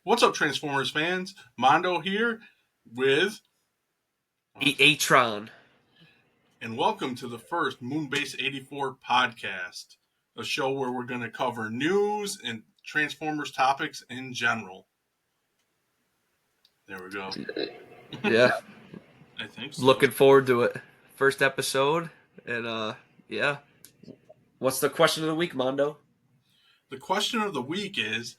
What's up, Transformers fans? Mondo here with, A-A-Tron. and welcome to the first Moonbase 84 podcast, a show where we're going to cover news and Transformers topics in general. There we go. Yeah, I think so. looking forward to it. First episode, and yeah. What's the question of the week, Mondo? The question of the week is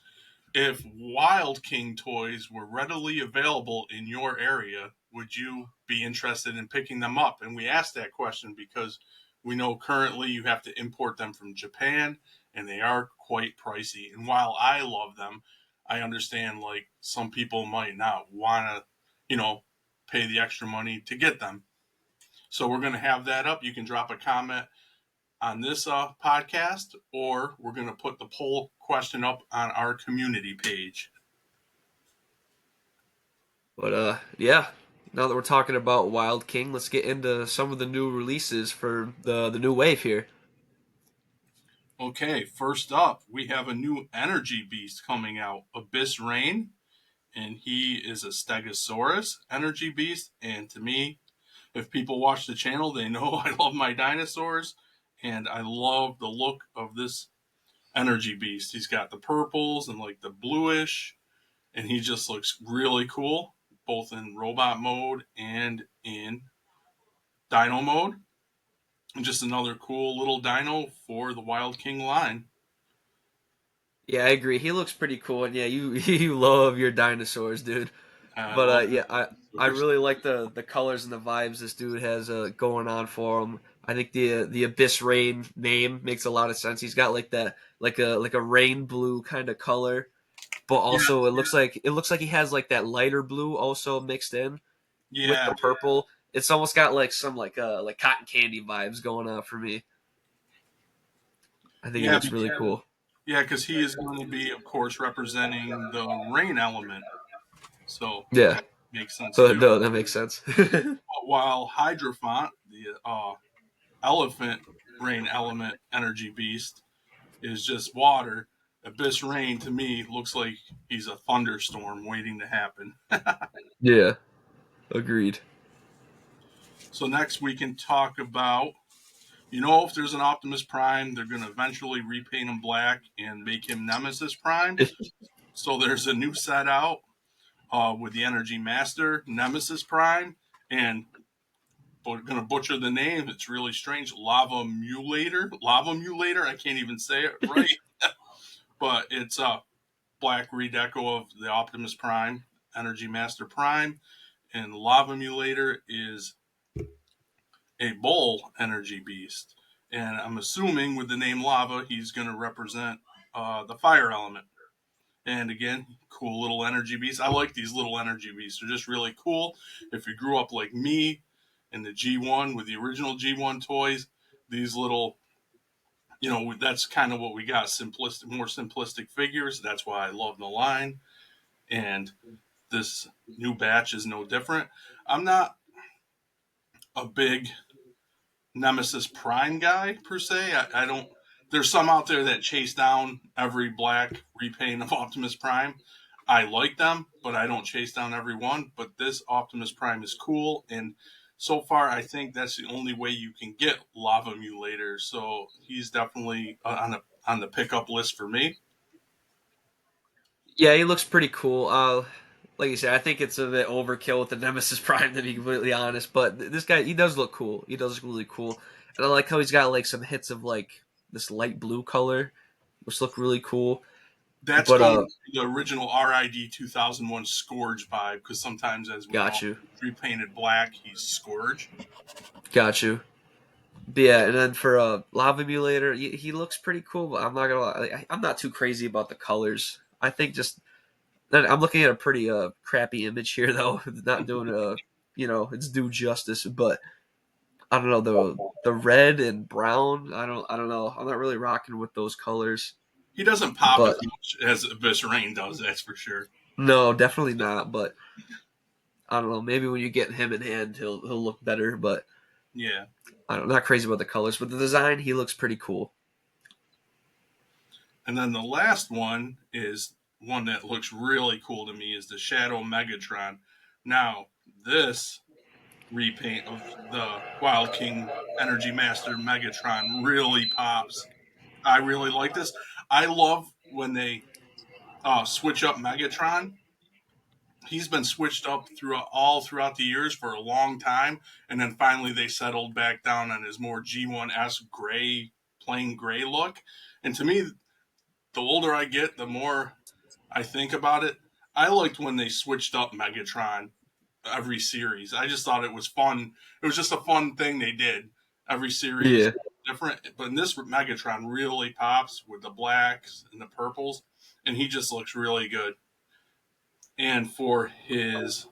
if Wild King toys were readily available in your area, would you be interested in picking them up? And we asked that question because we know currently you have to import them from Japan and they are quite pricey. And while I love them, I understand like some people might not want to, pay the extra money to get them. So we're going to have that up. You can drop a comment on this podcast, or we're going to put the poll question up on our community page. But yeah. Now that we're talking about Wild King, let's get into some of the new releases for the new wave here. Okay, first up, we have a new energy beast coming out, Abyss Rain, and he is a Stegosaurus energy beast. And to me, if people watch the channel, they know I love my dinosaurs, and I love the look of this energy beast. He's got the purples and like the bluish, and he just looks really cool, both in robot mode and in dino mode. And just another cool little dino for the Wild King line. Yeah, I agree. He looks pretty cool, and yeah, you you love your dinosaurs, dude. I But love yeah, I dinosaurs. really like the colors and the vibes this dude has going on for him. I think the Abyss Rain name makes a lot of sense. He's got like that like a rain blue kind of color, but Yeah, also it looks like he has like that lighter blue also mixed in with yeah, the purple. It's almost got like some like cotton candy vibes going on for me. I think he yeah, looks really cool. yeah. Because he is going to be, of course, representing the rain element, so Yeah, that makes sense so too. no, that makes sense. While Hydrophant, the elephant rain element energy beast, is just water, Abyss Rain to me looks like he's a thunderstorm waiting to happen. Yeah, agreed. So next we can talk about, if there's an Optimus Prime, they're going to eventually repaint him black and make him Nemesis Prime. So there's a new set out with the Energy Master, Nemesis Prime, and we're going to butcher the name. It's really strange. Lava Mulator. Lava Mulator. I can't even say it right. But it's a black redeco of the Optimus Prime, Energy Master Prime. And Lava Mulator is a bull energy beast. And I'm assuming with the name Lava, he's going to represent the fire element. And again, cool little energy beasts. I like these little energy beasts. They're just really cool. If you grew up like me in the G1 with the original G1 toys, these little, that's kind of what we got. Simplistic, more simplistic figures. That's why I love the line. And this new batch is no different. I'm not a big Nemesis Prime guy per se. I don't. There's some out there that chase down every black repaint of Optimus Prime. I like them, but I don't chase down every one. But this Optimus Prime is cool, and so far I think that's the only way you can get Lava Mulator. So he's definitely on the pickup list for me. Yeah, he looks pretty cool. Like you said, I think it's a bit overkill with the Nemesis Prime to be completely honest. But this guy, he does look cool. He does look really cool, and I like how he's got like some hits of like this light blue color, which look really cool. That's But going to the original RID 2001 Scourge vibe because sometimes, as we know, got you, repainted black, he's Scourge. got you. But yeah, and then for Lava Emulator, he looks pretty cool. But I'm not gonna lie, I'm not too crazy about the colors. I think just I'm looking at a pretty crappy image here though. It's not doing its due justice. But I don't know the red and brown. I don't know. I'm not really rocking with those colors. He doesn't pop But as much as Abyss Rain does, that's for sure. no, definitely not. But I don't know. Maybe when you get him in hand, he'll look better. But Yeah. I'm not crazy about the colors. But the design, he looks pretty cool. And then the last one is one that looks really cool to me is the Shadow Megatron. Now, this repaint of the Wild King Energy Master Megatron really pops. I really like this. I love when they switch up Megatron. He's been switched up throughout the years for a long time, and then finally they settled back down on his more G1S gray, plain gray look. And to me, the older I get, the more I think about it. I liked when they switched up Megatron every series. I just thought it was fun. It was just a fun thing they did. Every series Yeah, different, but in this Megatron really pops with the blacks and the purples, and he just looks really good. And for his,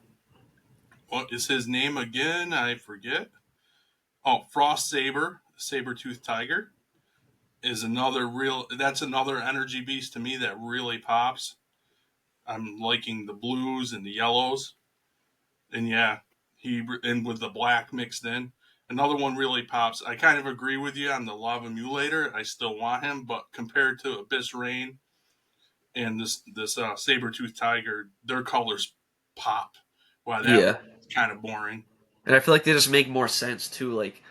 what is his name again? I forget. Oh, Frost Saber, Saber Tooth Tiger is another real. That's another energy beast to me that really pops. I'm liking the blues and the yellows, and yeah, he and with the black mixed in. Another one really pops. I kind of agree with you on the Lava Mulator. I still want him, but compared to Abyss Rain and this Saber Tooth Tiger, their colors pop. Wow, that was yeah. kind of boring. And I feel like they just make more sense too. Like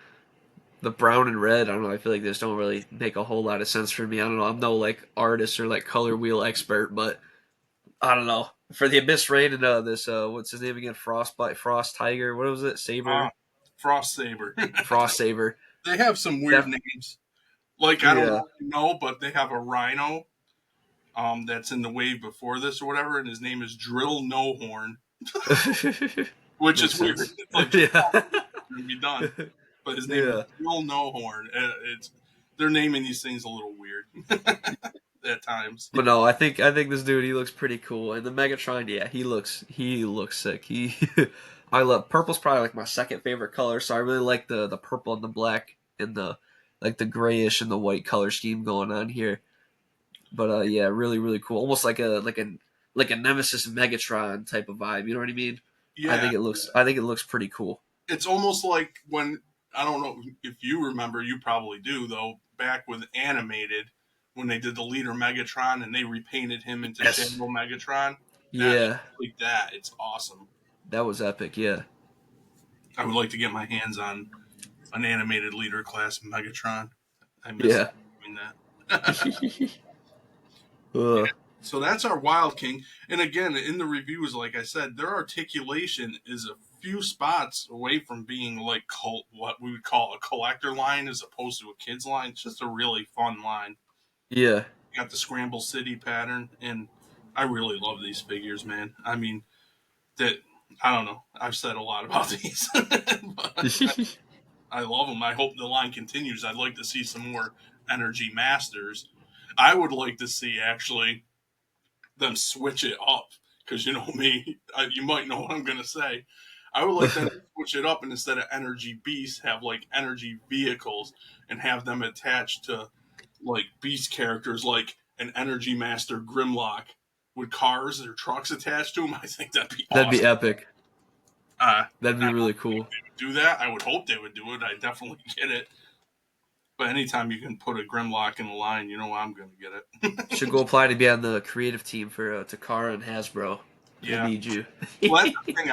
the brown and red, I don't know. I feel like they just don't really make a whole lot of sense for me. I don't know. I'm no like artist or like color wheel expert, but I don't know. For the Abyss Rain and this what's his name again? Frostbite, Frost Tiger. What was it? Uh, Saber, Frost Saber. Frost Saber. They have some weird Def- names. Like I don't know yeah. if you know, but they have a rhino that's in the wave before this or whatever, and his name is Drill No Horn, which is Makes weird. sense. It's like just Yeah. gonna be done. But his name is Yeah. Drill No Horn. It's they're naming these things a little weird at times. But no, I think this dude he looks pretty cool. And the Megatron, yeah, he looks sick. I love purple's probably like my second favorite color, so I really like the purple and the black and the like the grayish and the white color scheme going on here. But yeah, really really cool. Almost like a Nemesis Megatron type of vibe. You know what I mean? I Yeah, think it looks pretty cool. it's almost like when I don't know if you remember, you probably do though. Back with animated, when they did the leader Megatron and they repainted him into Yes. Shadow Megatron, that Yeah, like that, it's awesome. that was epic. Yeah. I would like to get my hands on an animated leader class Megatron. I miss Yeah. doing that. Ugh. So that's our Wild King. And again, in the reviews, like I said, their articulation is a few spots away from being like what we would call a collector line as opposed to a kid's line. It's just a really fun line. Yeah. You got the Scramble City pattern, and I really love these figures, man. I mean, that I don't know. I've said a lot about these, but I love them. I hope the line continues. I'd like to see some more Energy Masters. I would like to see actually them switch it up because you know me, you might know what I'm gonna say. I would like them to switch it up and instead of energy beasts, have like energy vehicles and have them attached to like beast characters, like an energy master Grimlock with cars or trucks attached to them. I think that'd be That'd be awesome. epic. That'd I be don't really think cool. they would do that. I would hope they would do it. I definitely get it. But anytime you can put a Grimlock in the line, you know I'm gonna get Should it. go apply to be on the creative team for Takara and Hasbro. They Yeah. need you. Well, that's the thing.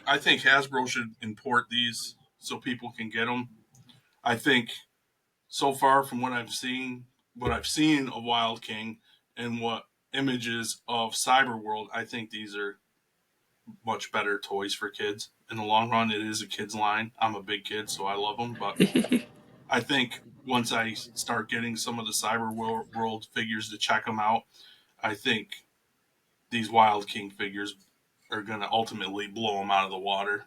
I think Hasbro should import these so people can get them. I think so far from what I've seen of Wild King and what images of Cyberworld, I think these are much better toys for kids. In the long run, it is a kids line. I'm a big kid, so I love them. But I think once I start getting some of the Cyberworld figures to check them out, I think these Wild King figures are going to ultimately blow them out of the water.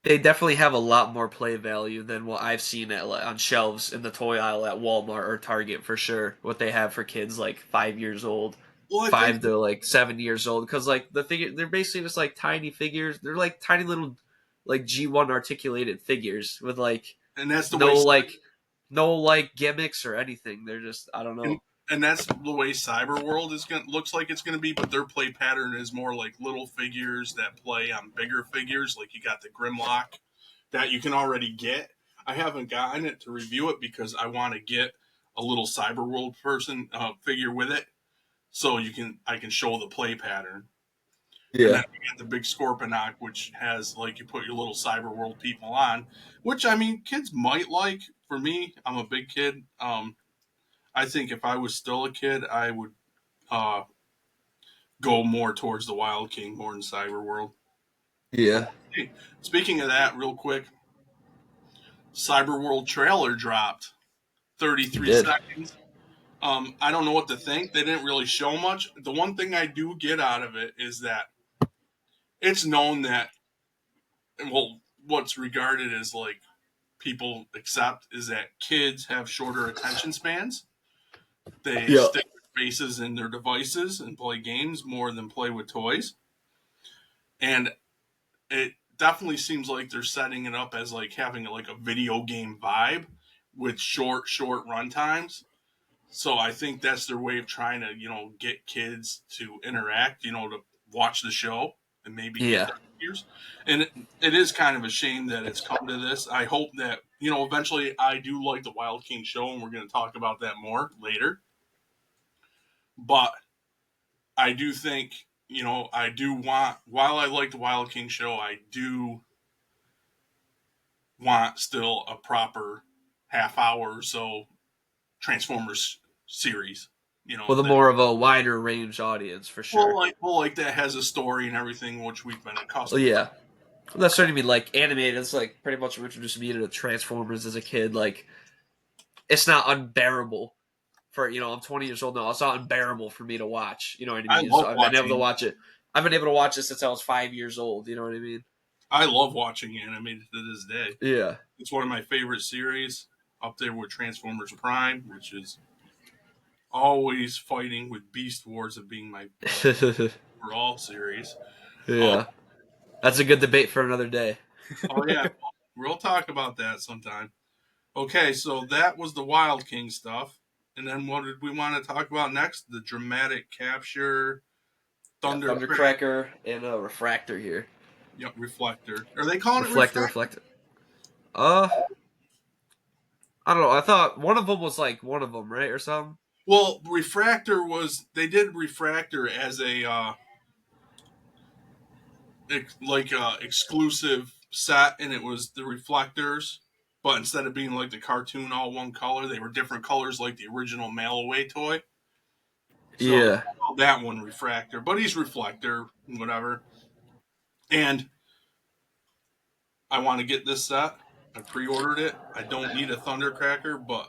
They definitely have a lot more play value than what I've seen on shelves in the toy aisle at Walmart or Target for sure. What they have for kids like 5 years old, Well, I think 5 to like 7 years old, because like the figure they're basically just like tiny figures. They're like tiny little like G1 articulated figures with like and that's the way no like no like gimmicks or anything. They're just I don't and, know. and that's the way Cyberworld is going looks like it's going to be, but their play pattern is more like little figures that play on bigger figures. Like you got the Grimlock that you can already get. I haven't gotten it to review it because I want to get a little Cyberworld person figure with it. so I can show the play pattern. And then Yeah. you get the big Scorponok, which has like you put your little Cyberworld people on, which I mean kids might like. For me, I'm a big kid. I think if I was still a kid, I would uh, go more towards the Wild King more than Cyberworld. Yeah. Hey, speaking of that, real quick, Cyberworld trailer dropped. It 33 did. seconds. I don't know what to think. They didn't really show much. The one thing I do get out of it is that it's known that, well, what's regarded as like people accept is that kids have shorter attention spans. They Yeah. stick their faces in their devices and play games more than play with toys. And it definitely seems like they're setting it up as like having like a video game vibe with short run times. So I think that's their way of trying to, get kids to interact, to watch the show and maybe get Yeah. their ears. And it is kind of a shame that it's come to this. I hope that, eventually I do like the Wild King show and we're going to talk about that more later. But I do think, I do want, while I like the Wild King show, I do want still a proper half hour or so Transformers series, With a that more of a wider range audience for sure. like that has a story and everything, which we've been Oh accustomed. yeah. I'm not starting to be like animated. It's like pretty much introduced me to Transformers as a kid. Like it's not unbearable for I'm 20 years old now. It's not unbearable for me to watch. You know what I I mean? So love I've been able to watching. watch it. I've been able to watch it since I was 5 years old. You know what I mean? I love watching animated to this day. Yeah. It's one of my favorite series, up there with Transformers Prime, which is always fighting with Beast Wars of being my overall series. Um, Yeah. That's a good debate for another day. oh yeah, we'll talk about that sometime. Okay, so that was the Wild King stuff, and then what did we want to talk about next? The dramatic capture, Yeah, Thundercrack, Thundercracker and a refractor here. yep, reflector. Are they calling it Reflector, refractor? reflector. Uh, I don't know. I thought one of them was like one of them, right, or something. Well, refractor was they did refractor as a exclusive set, and it was the reflectors. But instead of being like the cartoon all one color, they were different colors like the original mail away toy. So Yeah, that one refractor, but he's reflector, whatever. And I want to get this set. I pre-ordered it. I don't need a Thundercracker, but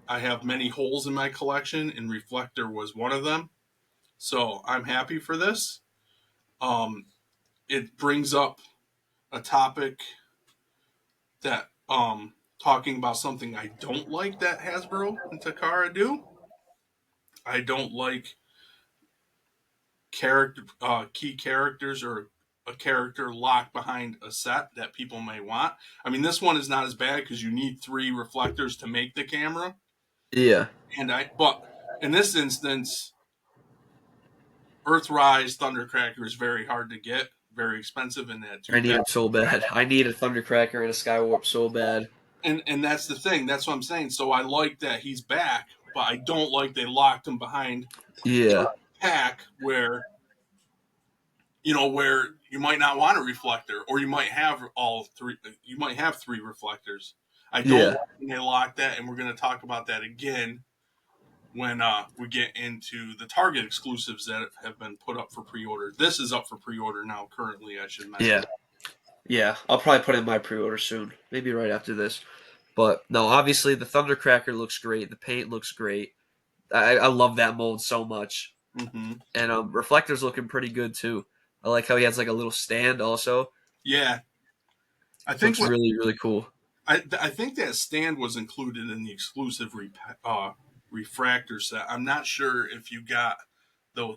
I have many holes in my collection, and reflector was one of them. So I'm happy for this. Um, it brings up a topic that talking about something I don't like that Hasbro and Takara do. I don't like key characters or a character locked behind a set that people may want. I mean, this one is not as bad because you need three reflectors to make the camera, yeah. but in this instance, Earthrise Thundercracker is very hard to get, very expensive in that I need 2,000. him so bad. I need a Thundercracker and a Skywarp so bad. And that's the thing. That's what I'm saying. So I like that he's back, but I don't like they locked him behind Yeah, pack where where you might not want a reflector or you might have all three. You might have three reflectors. I don't yeah, like when they lock that, and we're going to talk about that again when we get into the Target exclusives that have been put up for pre-order. This is up for pre-order now currently, I should yeah, mention. yeah. I'll probably put in my pre-order soon, maybe right after this. But no, obviously the Thundercracker looks great. The paint looks great. I love that mold so much. Mm-hmm. And Reflector's looking pretty good too. I like how he has like a little stand also. Yeah, I think Looks what really really cool. I think that stand was included in the exclusive refractor set. I'm not sure if you got the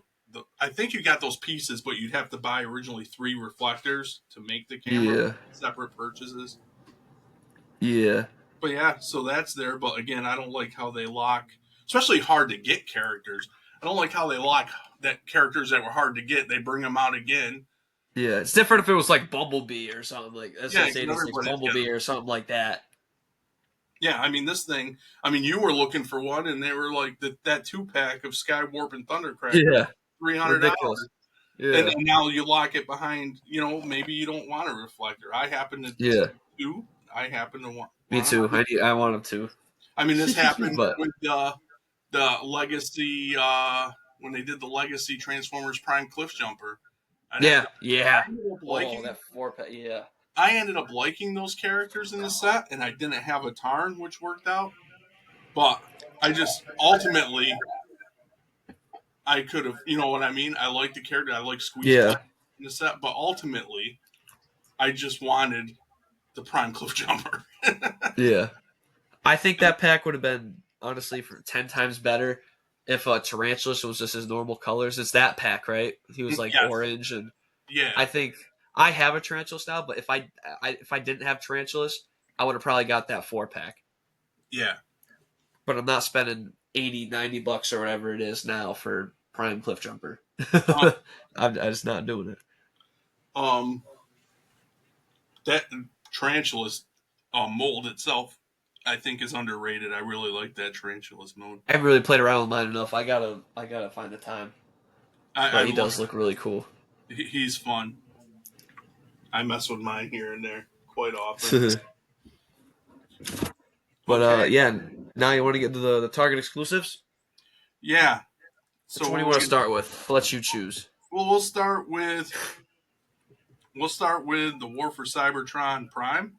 I think you got those pieces, but you'd have to buy originally three reflectors to make the camera, Yeah, separate purchases. yeah, But yeah, so that's there. But again, I don't like how they lock, especially hard to get characters. I don't like how they lock that characters that were hard to get. They bring them out again. yeah. It's different if it was like Bumblebee or something like Yeah, SSA86 everybody. Yeah, Bumblebee or something like that. Yeah, I mean this thing. I mean, you were looking for one, and they were like that 2-pack of Skywarp and Thundercracker, Yeah, $300. ridiculous. Yeah, And now you lock it behind. Maybe you don't want a reflector. I happen to yeah. do. I happen to Me want too. them. I want him to, I mean, this happened but with the Legacy when they did the Legacy Transformers Prime Cliff Jumper. I, yeah, yeah. I ended up Oh, liking that 4 pack. Yeah, I ended up liking those characters in the set, and I didn't have a Tarn, which worked out. But I just ultimately I could have, you know what I mean? I like the character, I like Squeeze Blade yeah, in the set, but ultimately I just wanted the Prime Cliff Jumper. yeah. I think that pack would have been honestly for 10 times better if Tarantulas was just his normal colors. It's that pack, right? He was like Yes, orange, and yeah, I think I have a Tarantula style, but if I didn't have Tarantulas, I would have probably got that 4 pack. yeah. But I'm not spending 80, $90 or whatever it is now for Prime Cliff Jumper. Uh, I'm just not doing it. um, that Tarantulas mold itself, I think, is underrated. I really like that Tarantulas mode. I haven't really played around with mine enough. I gotta find the time. I But he love. does look really cool. He's fun. I mess with mine here and there quite often. But Okay, yeah, now you want to get to the Target exclusives? yeah. Which So one do what you are want we to gonna? start with? I'll let you choose. Well, we'll start with the War for Cybertron Prime.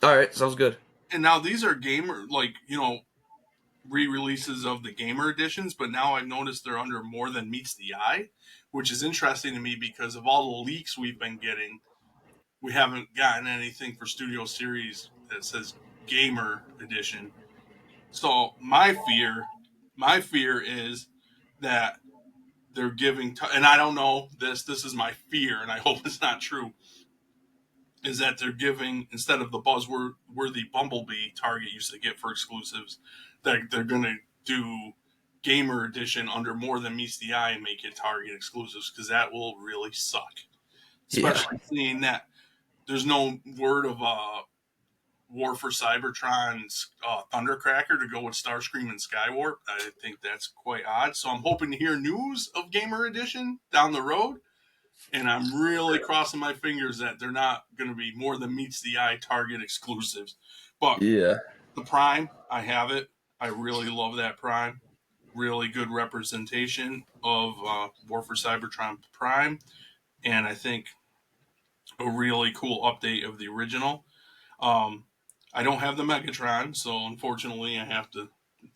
All right, sounds good. And now these are gamer re-releases of the gamer editions, but now I've noticed they're under More Than Meets the Eye, which is interesting to me because of all the leaks we've been getting, we haven't gotten anything for Studio Series that says gamer edition. So my fear is that they're giving, and I don't know this. This is my fear, and I hope it's not true. Is that they're giving, instead of the buzzworthy Bumblebee Target used to get for exclusives, that they're going to do gamer edition under More Than Meets the Eye and make it Target exclusives, because that will really suck. Yeah, Especially seeing that there's no word of War for Cybertron's Thundercracker to go with Starscream and Skywarp. I think that's quite odd. So I'm hoping to hear news of Gamer Edition down the road. And I'm really crossing my fingers that they're not going to be More Than Meets the Eye Target exclusives. But yeah, the Prime, I have it. I really love that Prime. Really good representation of War for Cybertron Prime. And I think a really cool update of the original. Um, I don't have the Megatron, so unfortunately, I have to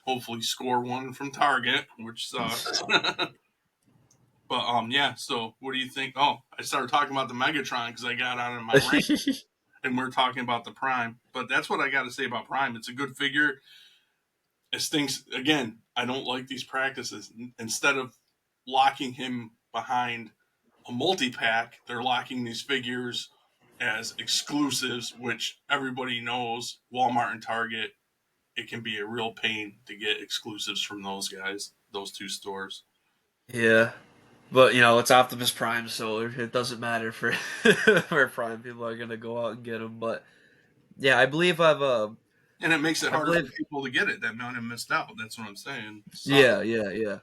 hopefully score one from Target, which sucks. But yeah. So what do you think? Oh, I started talking about the Megatron because I got on in my rank, and we're talking about the Prime. But that's what I got to say about Prime. It's a good figure. It's things again. I don't like these practices. Instead of locking him behind a multi pack, they're locking these figures as exclusives, which everybody knows Walmart and Target, it can be a real pain to get exclusives from those guys, those two stores. yeah. But it's Optimus Prime, so it doesn't matter for for Prime. People are gonna go out and get them. But yeah, I believe And it makes it I harder for believe, people to get it that might have missed out. That's what I'm saying. Suck. yeah, yeah, yeah.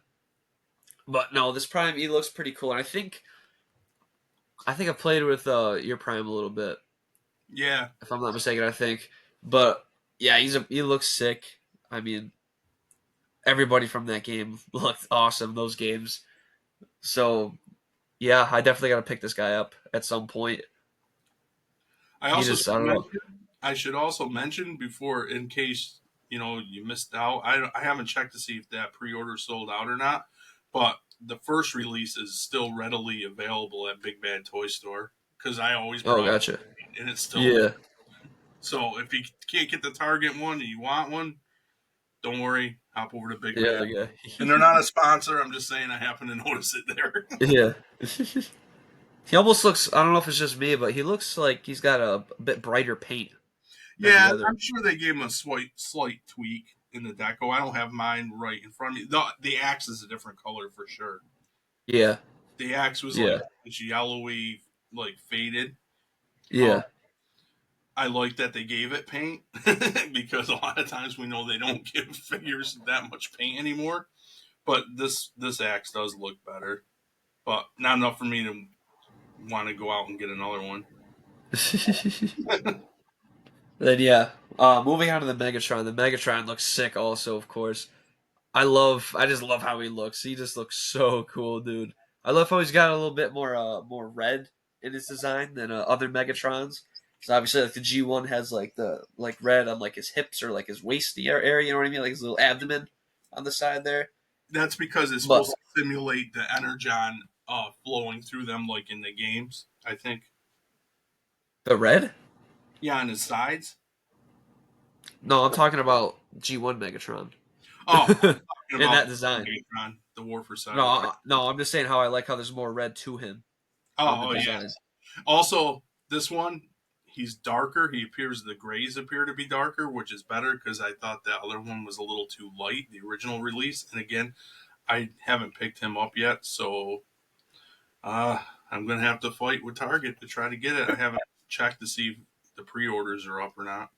But no, this Prime he looks pretty cool, and I think I played with your Prime a little bit, Yeah. if I'm not mistaken. I think, but yeah, he looks sick. I mean, everybody from that game looked awesome. Those games. So yeah, I definitely got to pick this guy up at some point. I He also just, I should don't know. mention, I should also mention before, in case you missed out. I haven't checked to see if that pre-order sold out or not, but the first release is still readily available at Big Bad Toy Store because I always Oh, brought gotcha. it, and it's still there. Yeah, So if you can't get the Target one and you want one, don't worry, hop over to Big the Bad. other guy. And they're not a sponsor. I'm just saying I happen to notice it there. Yeah. He almost looks. I don't know if it's just me, but he looks like he's got a bit brighter paint than the Yeah, other. I'm sure they gave him a slight tweak in the deco. I don't have mine right in front of me. The axe is a different color for sure. Yeah, The axe was like yeah, this yellowy, like faded. Um, yeah, I like that they gave it paint because a lot of times we know they don't give figures that much paint anymore. But this axe does look better, but not enough for me to want to go out and get another one. Then yeah, moving on to the Megatron. The Megatron looks sick, also, of course. I just love how he looks. He just looks so cool, dude. I love how he's got a little bit more red in his design than other Megatrons. So obviously, like the G1 has like the like red on like his hips or like his waist area. You know what I mean? Like his little abdomen on the side there. That's because it's But supposed to simulate the energon flowing through them, like in the games. I think. the red? Yeah, on his sides. No, I'm talking about G1 Megatron. Oh, talking In about that design. The War for No, Cybertron. no, I'm just saying how I like how there's more red to him on the Oh, yeah. design. Also, this one, he's darker. He appears the grays appear to be darker, which is better because I thought that other one was a little too light, the original release. And again, I haven't picked him up yet, so I'm gonna have to fight with Target to try to get it. I haven't checked to see if the pre-orders are up or not.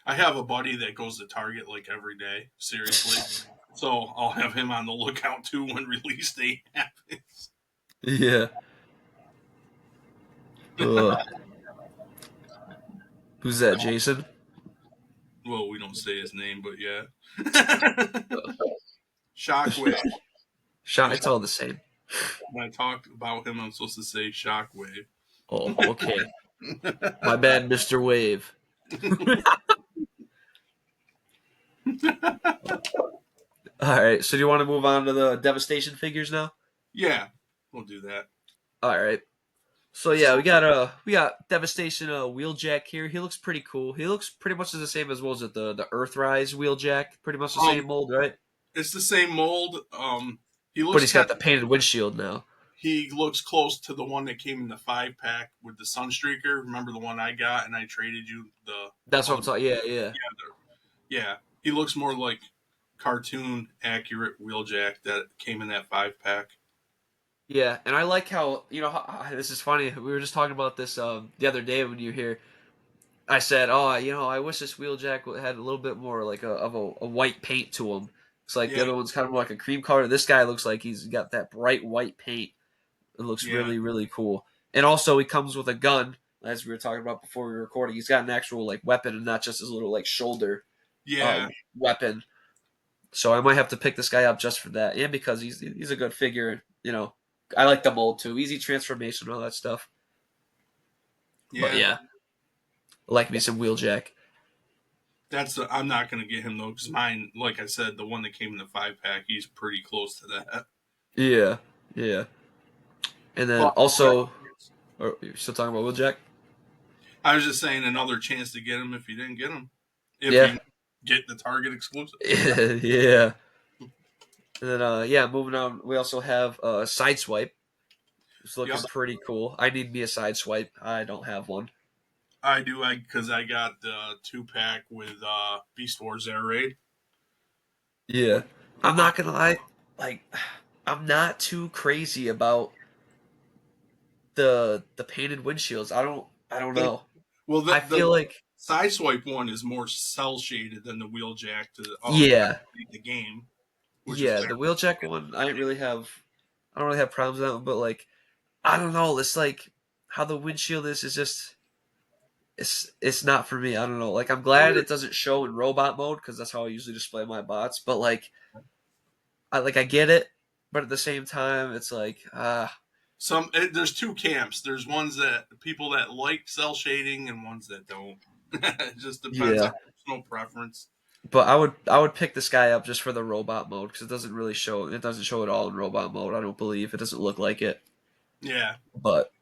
I have a buddy that goes to Target like every day, seriously. So I'll have him on the lookout too when release date happens. Yeah. Ugh. Who's that, Jason? Well, we don't say his name, but yeah. Shockwave. Shot. It's all the same. When I talk about him, I'm supposed to say Shockwave. Oh, okay. My bad, Mr. Wave. All right. So do you want to move on to the Devastation figures now? Yeah, we'll do that. All right. So yeah, we got Devastation Wheeljack here. He looks pretty cool. He looks pretty much the same as was it the Earthrise Wheeljack, pretty much the Um, same mold, right? it's the same mold. He But looks he's kind got the painted windshield now. he looks close to the one that came in the 5-pack with the Sunstreaker. Remember the one I got and I traded you the That's what I'm other? talking. Yeah, yeah, Yeah, he looks more like cartoon accurate Wheeljack that came in that 5-pack. yeah. And I like how this is funny. We were just talking about this the other day when you were here. I said, "Oh, I wish this Wheeljack had a little bit more like a white paint to him. It's like the Yeah, other one's kind of more like a cream color. This guy looks like he's got that bright white paint. It looks yeah, really, really cool. And also, he comes with a gun, as we were talking about before we were recording. He's got an actual like weapon and not just his little like shoulder yeah. weapon. So I might have to pick this guy up just for that, and because he's a good figure. I like the mold too. Easy transformation, all that stuff. But Yeah, yeah, I like me some Wheeljack. I'm not gonna get him though because mine, like I said, the one that came in the 5-pack, he's pretty close to that. Yeah, yeah. And then But also, you're still talking about Wheeljack? I was just saying another chance to get him if you didn't get him. If Yeah, you get the Target exclusive. yeah. And then yeah, moving on. We also have Sideswipe. It's Yep, looking pretty cool. I need me a Sideswipe. I don't have one. I do. Because I got the 2-pack with Beast Wars Air Raid. Yeah, I'm not gonna lie. Like, I'm not too crazy about the painted windshields. I don't They, know. well, I the feel like Sideswipe one is more cell shaded than the Wheeljack to yeah, replicate the game, which is yeah. The Wheeljack one, I don't really have problems with that one, but like, I don't know. It's like how the windshield is just it's not for me. I don't know. Like, I'm glad it doesn't show in robot mode because that's how I usually display my bots. But like, I get it, but at the same time, it's like there's two camps. There's ones that people that like cell shading and ones that don't. It just depends on yeah. personal preference. But I would pick this guy up just for the robot mode because it doesn't really show. It doesn't show it all in robot mode. I don't believe it doesn't look like it. Yeah, But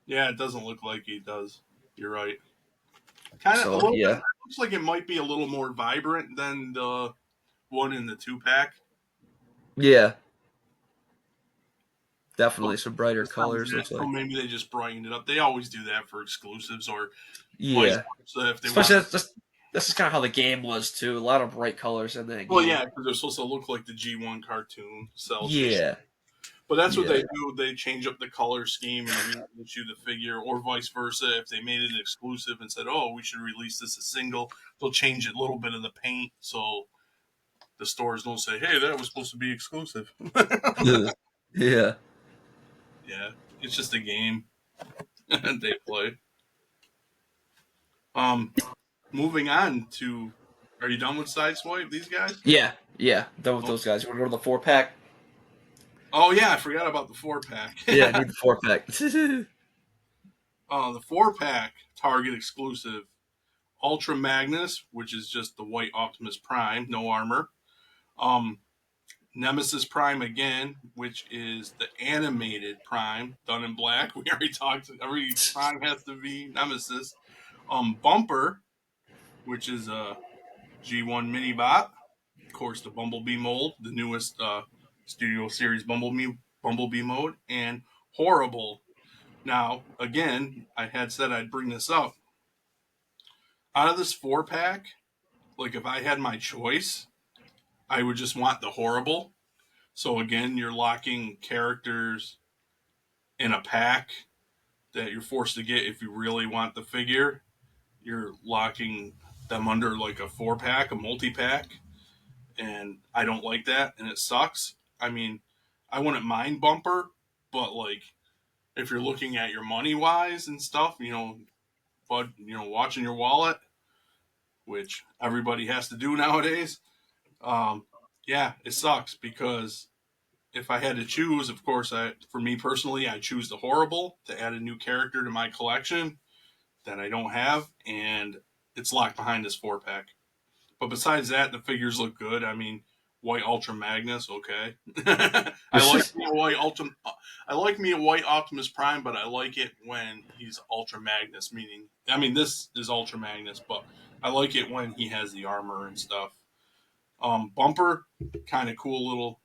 yeah, it doesn't look like he does. You're right. Kind of a so little bit. yeah, Looks like it might be a little more vibrant than the one in the 2-pack. yeah, But definitely some brighter besides colors. that, Looks so like maybe they just brightened it up. They always do that for exclusives or vice yeah, versa if they especially want to. this is kind of how the game was too. A lot of bright colors in that Well, game. yeah, because they're supposed to look like the G1 cartoon cell shade. Yeah, But that's what Yeah. they do. They change up the color scheme and reissue the figure, or vice versa. If they made it exclusive and said, "Oh, we should release this as single," they'll change a little bit of the paint so the stores don't say, "Hey, that was supposed to be exclusive." Yeah. Yeah, it's just a game they play. Um, moving on to, are you done with Sideswipe? These guys? Yeah. Yeah. Done with Oh, those guys. You want to go to the 4-pack? oh yeah, I forgot about the 4-pack. Yeah, I need the 4-pack. The 4-pack Target exclusive Ultra Magnus, which is just the white Optimus Prime, no armor. Um, Nemesis Prime again, which is the animated Prime, done in black. We already talked. Every Prime has to be Nemesis. Bumper, which is a G1 mini bot. Of course, the Bumblebee mold, the newest Studio Series Bumblebee mode, and Horrible. Now, again, I had said I'd bring this up. Out of this 4-pack, like if I had my choice, I would just want the Horrible. So again, you're locking characters in a pack that you're forced to get if you really want the figure. You're locking them under like a 4-pack, a multi-pack, and I don't like that, and it sucks. I mean, I wouldn't mind Bumper, but like if you're looking at your money wise and stuff, but watching your wallet, which everybody has to do nowadays. Um, yeah, it sucks because if I had to choose, of course, for me personally, I choose the Horrible to add a new character to my collection that I don't have, and it's locked behind this 4-pack. But besides that, the figures look good. I mean, white Ultra Magnus, okay. I like me a white Ultra. I like me a white Optimus Prime, but I like it when he's Ultra Magnus. Meaning, I mean, this is Ultra Magnus, but I like it when he has the armor and stuff. Bumper, kind of cool little,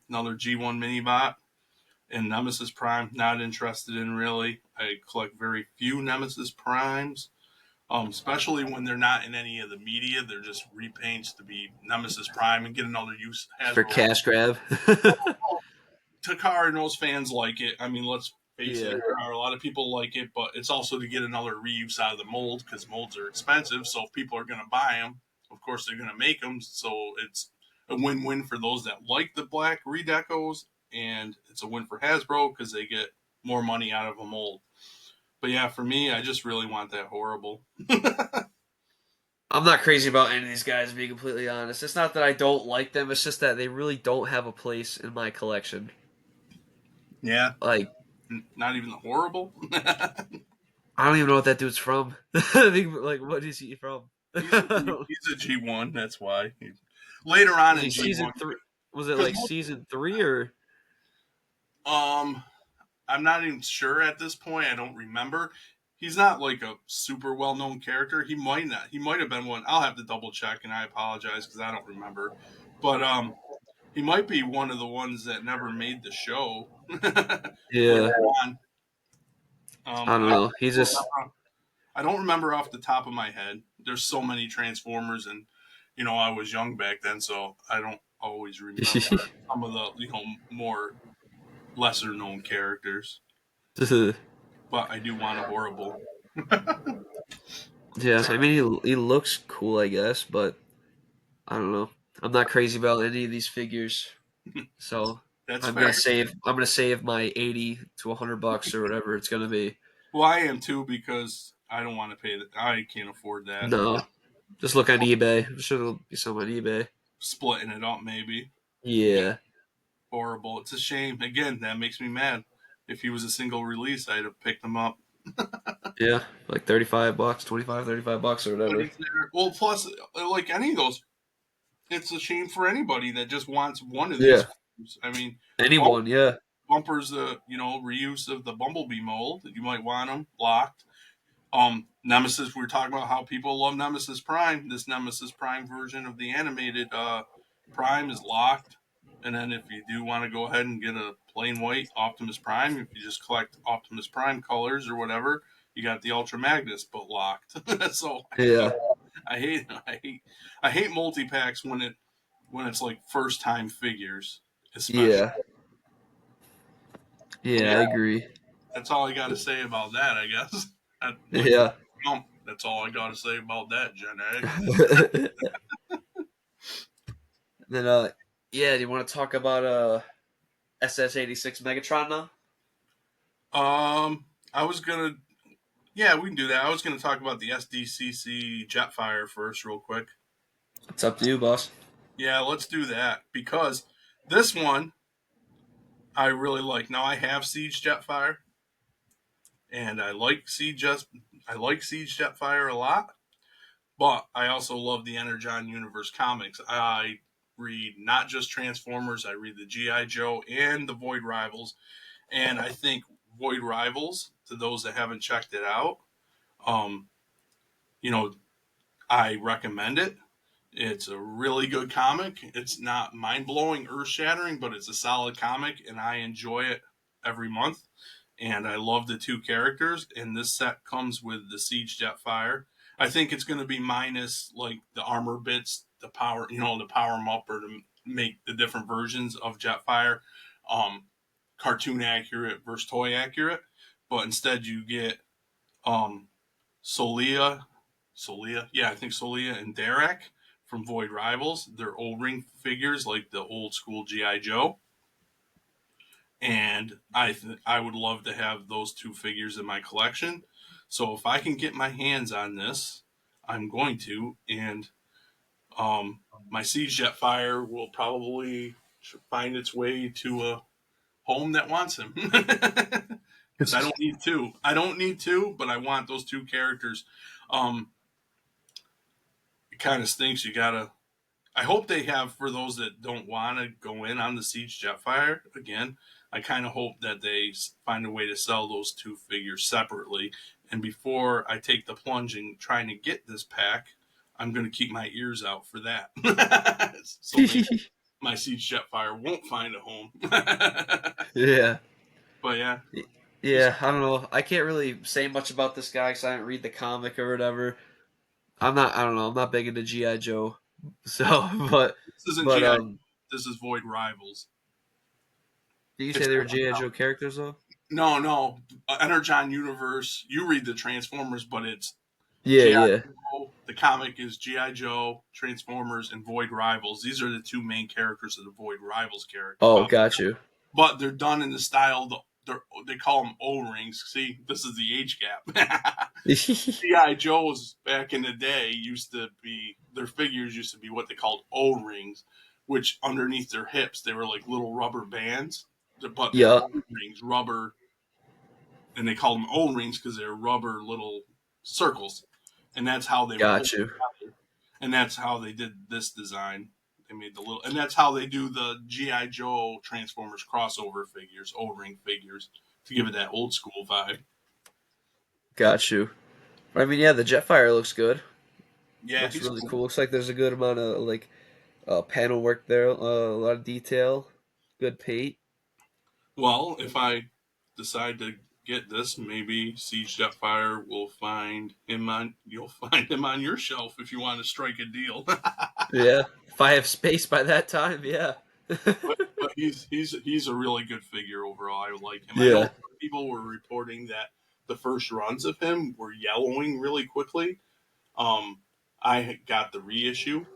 another G1 mini bot. And Nemesis Prime, not interested in really. I collect very few Nemesis Primes, especially when they're not in any of the media. They're just repaints to be Nemesis Prime and get another use. For Hasbro. cash grab. Takara and those fans like it. I mean, let's face it, Yeah. a lot of people like it, but it's also to get another reuse out of the mold because molds are expensive. So if people are going to buy them, of course they're going to make them. So it's a win-win for those that like the black redecos, and it's a win for Hasbro because they get more money out of a mold. But yeah, for me, I just really want that Horrible. I'm not crazy about any of these guys, to be completely honest. It's not that I don't like them, it's just that they really don't have a place in my collection. Yeah, Like, not even the Horrible. I don't even know what that dude's from. I think, like, what is he from? He's a G1. That's why. Later on Was he in season G1, 3? Was it because like season 3 or? um, I'm not even sure at this point. I don't remember. He's not like a super well known character. He might not. He might have been one. I'll have to double check, and I apologize because I don't remember. But he might be one of the ones that never made the show. Later Yeah. on, I don't I know. He's just. I don't remember off the top of my head. There's so many Transformers, and I was young back then, so I don't always remember some of the more lesser known characters. But I do want a Horrible. Yeah, I mean, he looks cool, I guess, but I don't know. I'm not crazy about any of these figures. So That's I'm fair. gonna save. I'm gonna save my $80 to $100 or whatever it's gonna be. Well, I am too because I don't want to pay that. I can't afford that. No, just look on eBay. I'm sure there'll be some on eBay. Splitting it up, maybe. Yeah, Horrible. It's a shame. Again, that makes me mad. If he was a single release, I'd have picked him up. yeah, like $35, 25, $35 or But whatever. he's there. Well, plus, like any of those, it's a shame for anybody that just wants one of these. Yeah, Figures. I mean, anyone. Yeah, Bumper's the reuse of the Bumblebee mold. You might want them locked. Nemesis. We were talking about how people love Nemesis Prime. This Nemesis Prime version of the animated Prime is locked. And then if you do want to go ahead and get a plain white Optimus Prime, if you just collect Optimus Prime colors or whatever, you got the Ultra Magnus, but locked. So yeah, I hate multi packs when it's like first time figures, especially. yeah. Yeah, I Yeah, agree. that's all I got to say about that, I guess. Like for Yeah. Trump, that's all I got to say about that, Gen A. Then yeah, do you want to talk about SS-86 Megatron now? I was gonna, yeah, we can do that. I was gonna talk about the SDCC Jetfire first, real quick. It's up to you, boss. Yeah, let's do that because this one I really like. Now I have Siege Jetfire, and I like Siege Jetfire a lot. But I also love the Energon Universe comics. I read not just Transformers, I read the G.I. Joe and the Void Rivals. And I think Void Rivals, to those that haven't checked it out, um, you know, I recommend it. It's a really good comic. It's not mind blowing, earth shattering, but it's a solid comic, and I enjoy it every month. And I love the two characters. And this set comes with the Siege Jetfire. I think it's going to be minus like the armor bits, the power, to power them up or to make the different versions of Jetfire, um, cartoon accurate versus toy accurate. But instead, you get um, Solia, yeah, I think Solia and Derek from Void Rivals. They're O-ring figures like the old school GI Joe, and I would love to have those two figures in my collection. So if I can get my hands on this, I'm going to, and my Siege Jetfire will probably find its way to a home that wants him. Because I don't need two. I don't need two, but I want those two characters. Um, it kind of stinks. You gotta. I hope they have for those that don't want to go in on the Siege Jetfire again. I kind of hope that they find a way to sell those two figures separately. And before I take the plunge in trying to get this pack, I'm going to keep my ears out for that. So maybe my Siege Jetfire won't find a home. Yeah. But yeah, he's Yeah, I don't know. I can't really say much about this guy because I didn't read the comic or whatever. I don't know. I'm not big into GI Joe, so this isn't but GI. This is Void Rivals. did you say It's they were GI Joe characters though? no Energon Universe. You read the Transformers, but it's Yeah, GI yeah. Joe. The comic is GI Joe, Transformers, and Void Rivals. These are the two main characters of the Void Rivals character. Oh, got you. But they're done in the style. They call them O rings. See, this is the age gap. GI Joes back in the day used to be their figures used to be what they called O rings, which underneath their hips they were like little rubber bands, but they're Yeah, O rings, rubber, and they called them O rings because they're rubber little circles, and that's how they would hold got you. together, and that's how they did this design. They made the little, and that's how they do the GI Joe Transformers crossover figures, O ring figures, to give it that old school vibe. Got you. I mean, yeah, the Jetfire looks good. Yeah, Looks he's really cool. cool. Looks like there's a good amount of like panel work there. A lot of detail. Good paint. Well, if I decide to get this, maybe Siege Jetfire will find him on. You'll find him on your shelf if you want to strike a deal. Yeah. If I have space by that time, yeah. But he's a really good figure overall. I like him. I know Yeah. people were reporting that the first runs of him were yellowing really quickly. Um, I got the reissue,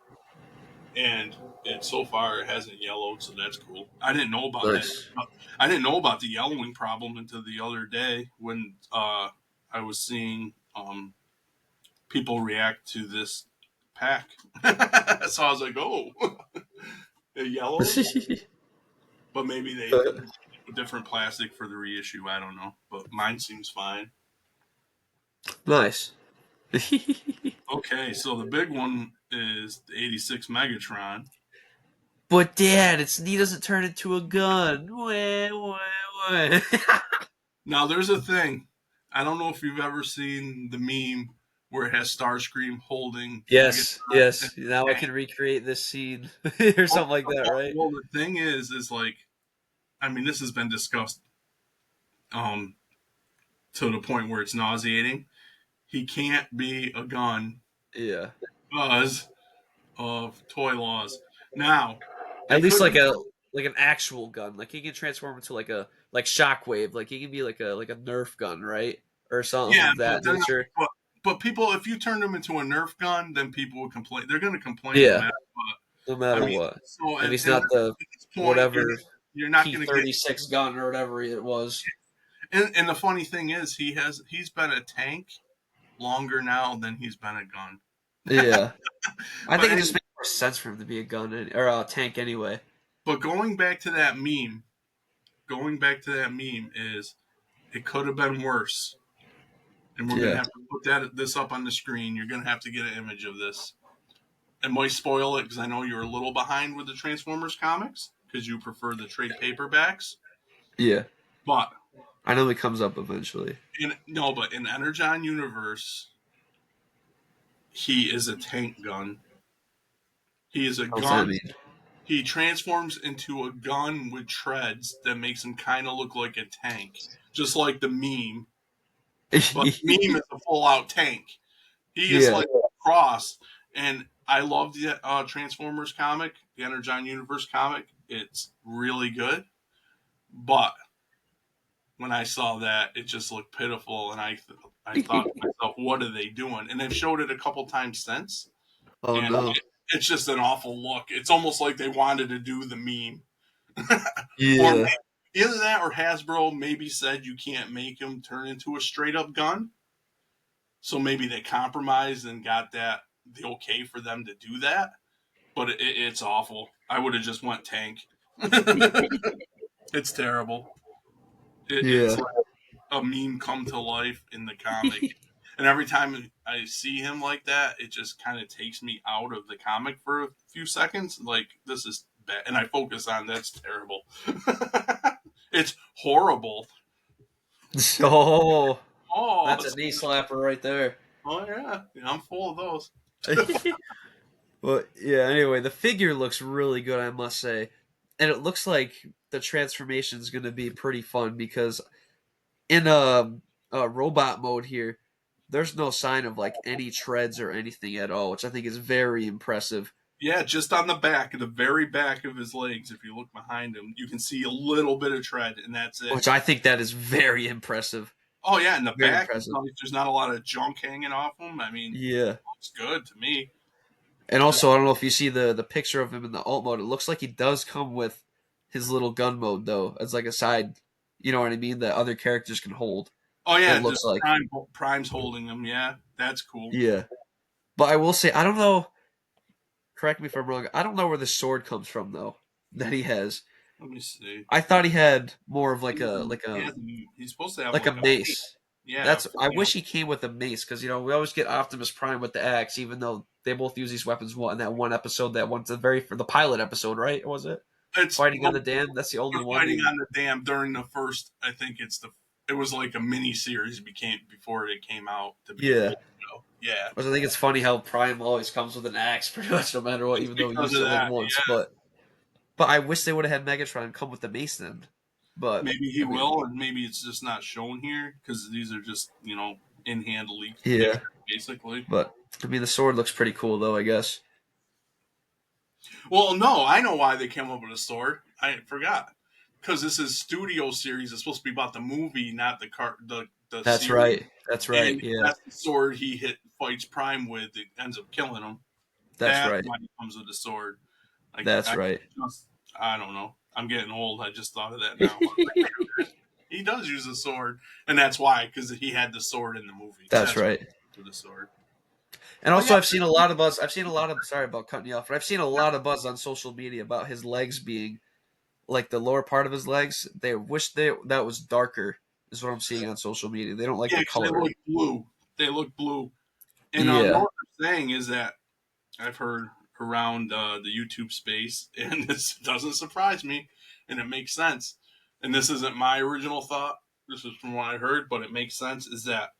and it so far it hasn't yellowed, so that's cool. I didn't know about that. Nice. I didn't know about the yellowing problem until the other day when I was seeing people react to this pack. So I was like, oh, it yellows, but maybe they different plastic for the reissue. I don't know, but mine seems fine. Nice. Okay, so the big one is the '86 Megatron. But Dad, he doesn't turn into a gun. Wah, wah, wah. Now there's a thing. I don't know if you've ever seen the meme where it has Starscream holding Yes, Megatron in yes. Now I the tank. can recreate this scene or something like that, right? Well, the thing is like, I mean, this has been discussed um, to the point where it's nauseating. He can't be a gun Yeah. because of toy laws. Now, At they least could, like an actual gun. Like he can transform into like a like Shockwave. Like he can be like a Nerf gun, right, or something Yeah, of that nature. but people, if you turn them into a Nerf gun, then people will complain. They're going to complain no Yeah, matter what. no I matter mean, what. so If he's and not the at this point, whatever you're not going to get. P-36 gun or whatever it was. And the funny thing is, he's been a tank longer now than he's been a gun. Yeah, I But think it any, just makes more sense for him to be a gun or a tank anyway. but going back to that meme is it could have been worse. And we're gonna Yeah, have to put this up on the screen. You're gonna have to get an image of this. It might spoil it because I know you're a little behind with the Transformers comics because you prefer the trade paperbacks. yeah. But I know it comes up eventually. but in Energon universe, he is a tank gun. He is a What's that gun. mean? He transforms into a gun with treads that makes him kind of look like a tank, just like the meme. But the meme is a full out tank. He is Yeah, like a cross. And I love the Transformers comic, the Energon Universe comic. It's really good. But when I saw that, it just looked pitiful. And I thought to myself, what are they doing? And they've showed it a couple times since. oh And no. it's just an awful look. It's almost like they wanted to do the meme. Or Yeah, either that or Hasbro maybe said you can't make him turn into a straight up gun. So maybe they compromised and got the okay for them to do that. But it's awful. I would have just went tank. It's terrible. yeah. It's like a meme come to life in the comic. And every time I see him like that, it just kind of takes me out of the comic for a few seconds. Like, this is bad. And I focus on that's terrible. It's horrible. Oh, Oh, that's a knee slapper right there. oh yeah. I'm full of those. Well, yeah. Anyway, the figure looks really good, I must say, and it looks like the transformation is going to be pretty fun because in robot mode here, there's no sign of like any treads or anything at all, which I think is very impressive. Yeah, just on the back, the very back of his legs, if you look behind him, you can see a little bit of tread, and that's it. Which I think that is very impressive. Oh, yeah, in the Very back, impressive. there's not a lot of junk hanging off him. I mean, Yeah. looks good to me. And also, I don't know if you see the picture of him in the alt mode. It looks like he does come with his little gun mode though, as like a side. You know what I mean? That other characters can hold. Oh, It yeah, looks just like, Prime's holding him. Yeah, that's cool. yeah. But I will say, I don't know. Correct me if I'm wrong. I don't know where the sword comes from though that he has. Let me see. I thought he had more of He's supposed to have like a like a mace. yeah, That's I wish he came with a mace because we always get Optimus Prime with the axe, even though they both use these weapons in that one episode, that one for the pilot episode, right? Was it it's fighting on the dam? That's the only they're one. fighting on the dam during the first. I think it was like a mini series became before it came out to be a Yeah, full show. Yeah, which I think it's funny how Prime always comes with an axe, pretty much no matter what, it's even though he because used of it like that. once. Yeah, But I wish they would have had Megatron come with the mace then. But maybe he I mean, will, and maybe it's just not shown here because these are just in hand leaked yeah. pictures basically. But I mean, the sword looks pretty cool though. I guess Well, no, I know why they came up with a sword. I forgot because this is studio series. It's supposed to be about the movie, not the that's series. right. That's right. And Yeah, that's the sword he fights Prime with. That ends up killing him. that's That's right. why he comes with a sword. That's right. I don't know. I'm getting old. I just thought of that now. He does use a sword, and that's why because he had the sword in the movie. That's That's why right. with the sword. And But also, yeah, I've seen a lot of buzz. I've seen a lot of. Sorry about cutting you off, but I've seen a lot of buzz on social media about his legs being like the lower part of his legs. They wish that was darker. Is what I'm seeing on social media. They don't like yeah, the because they coloring. look blue. They look blue. And Yeah, what they're saying is that I've heard around the YouTube space, and this doesn't surprise me, and it makes sense. And this isn't my original thought. This is from what I heard, but it makes sense. Is that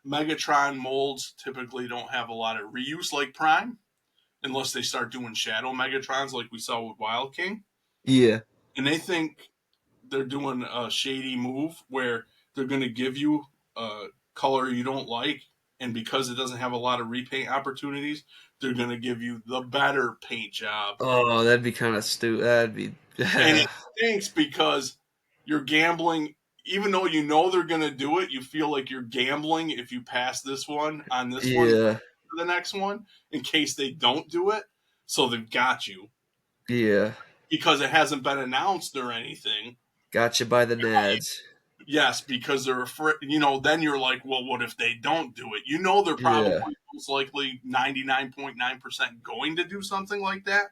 Megatron molds typically don't have a lot of reuse like Prime, unless they start doing Shadow Megatrons like we saw with Wild King. yeah. And they think they're doing a shady move where they're going to give you a color you don't like, and because it doesn't have a lot of repaint opportunities, they're going to give you the better paint job. Oh, that'd be kind of stupid. That'd be. And it stinks because you're gambling. Even though you know they're going to do it, you feel like you're gambling if you pass this one on this one Yeah. for the next one in case they don't do it. So they've got you Yeah. because it hasn't been announced or anything. Gotcha by the nads. Yes, because they're afraid. Then you're like, well, what if they don't do it? They're probably Yeah. most likely 99.9% going to do something like that.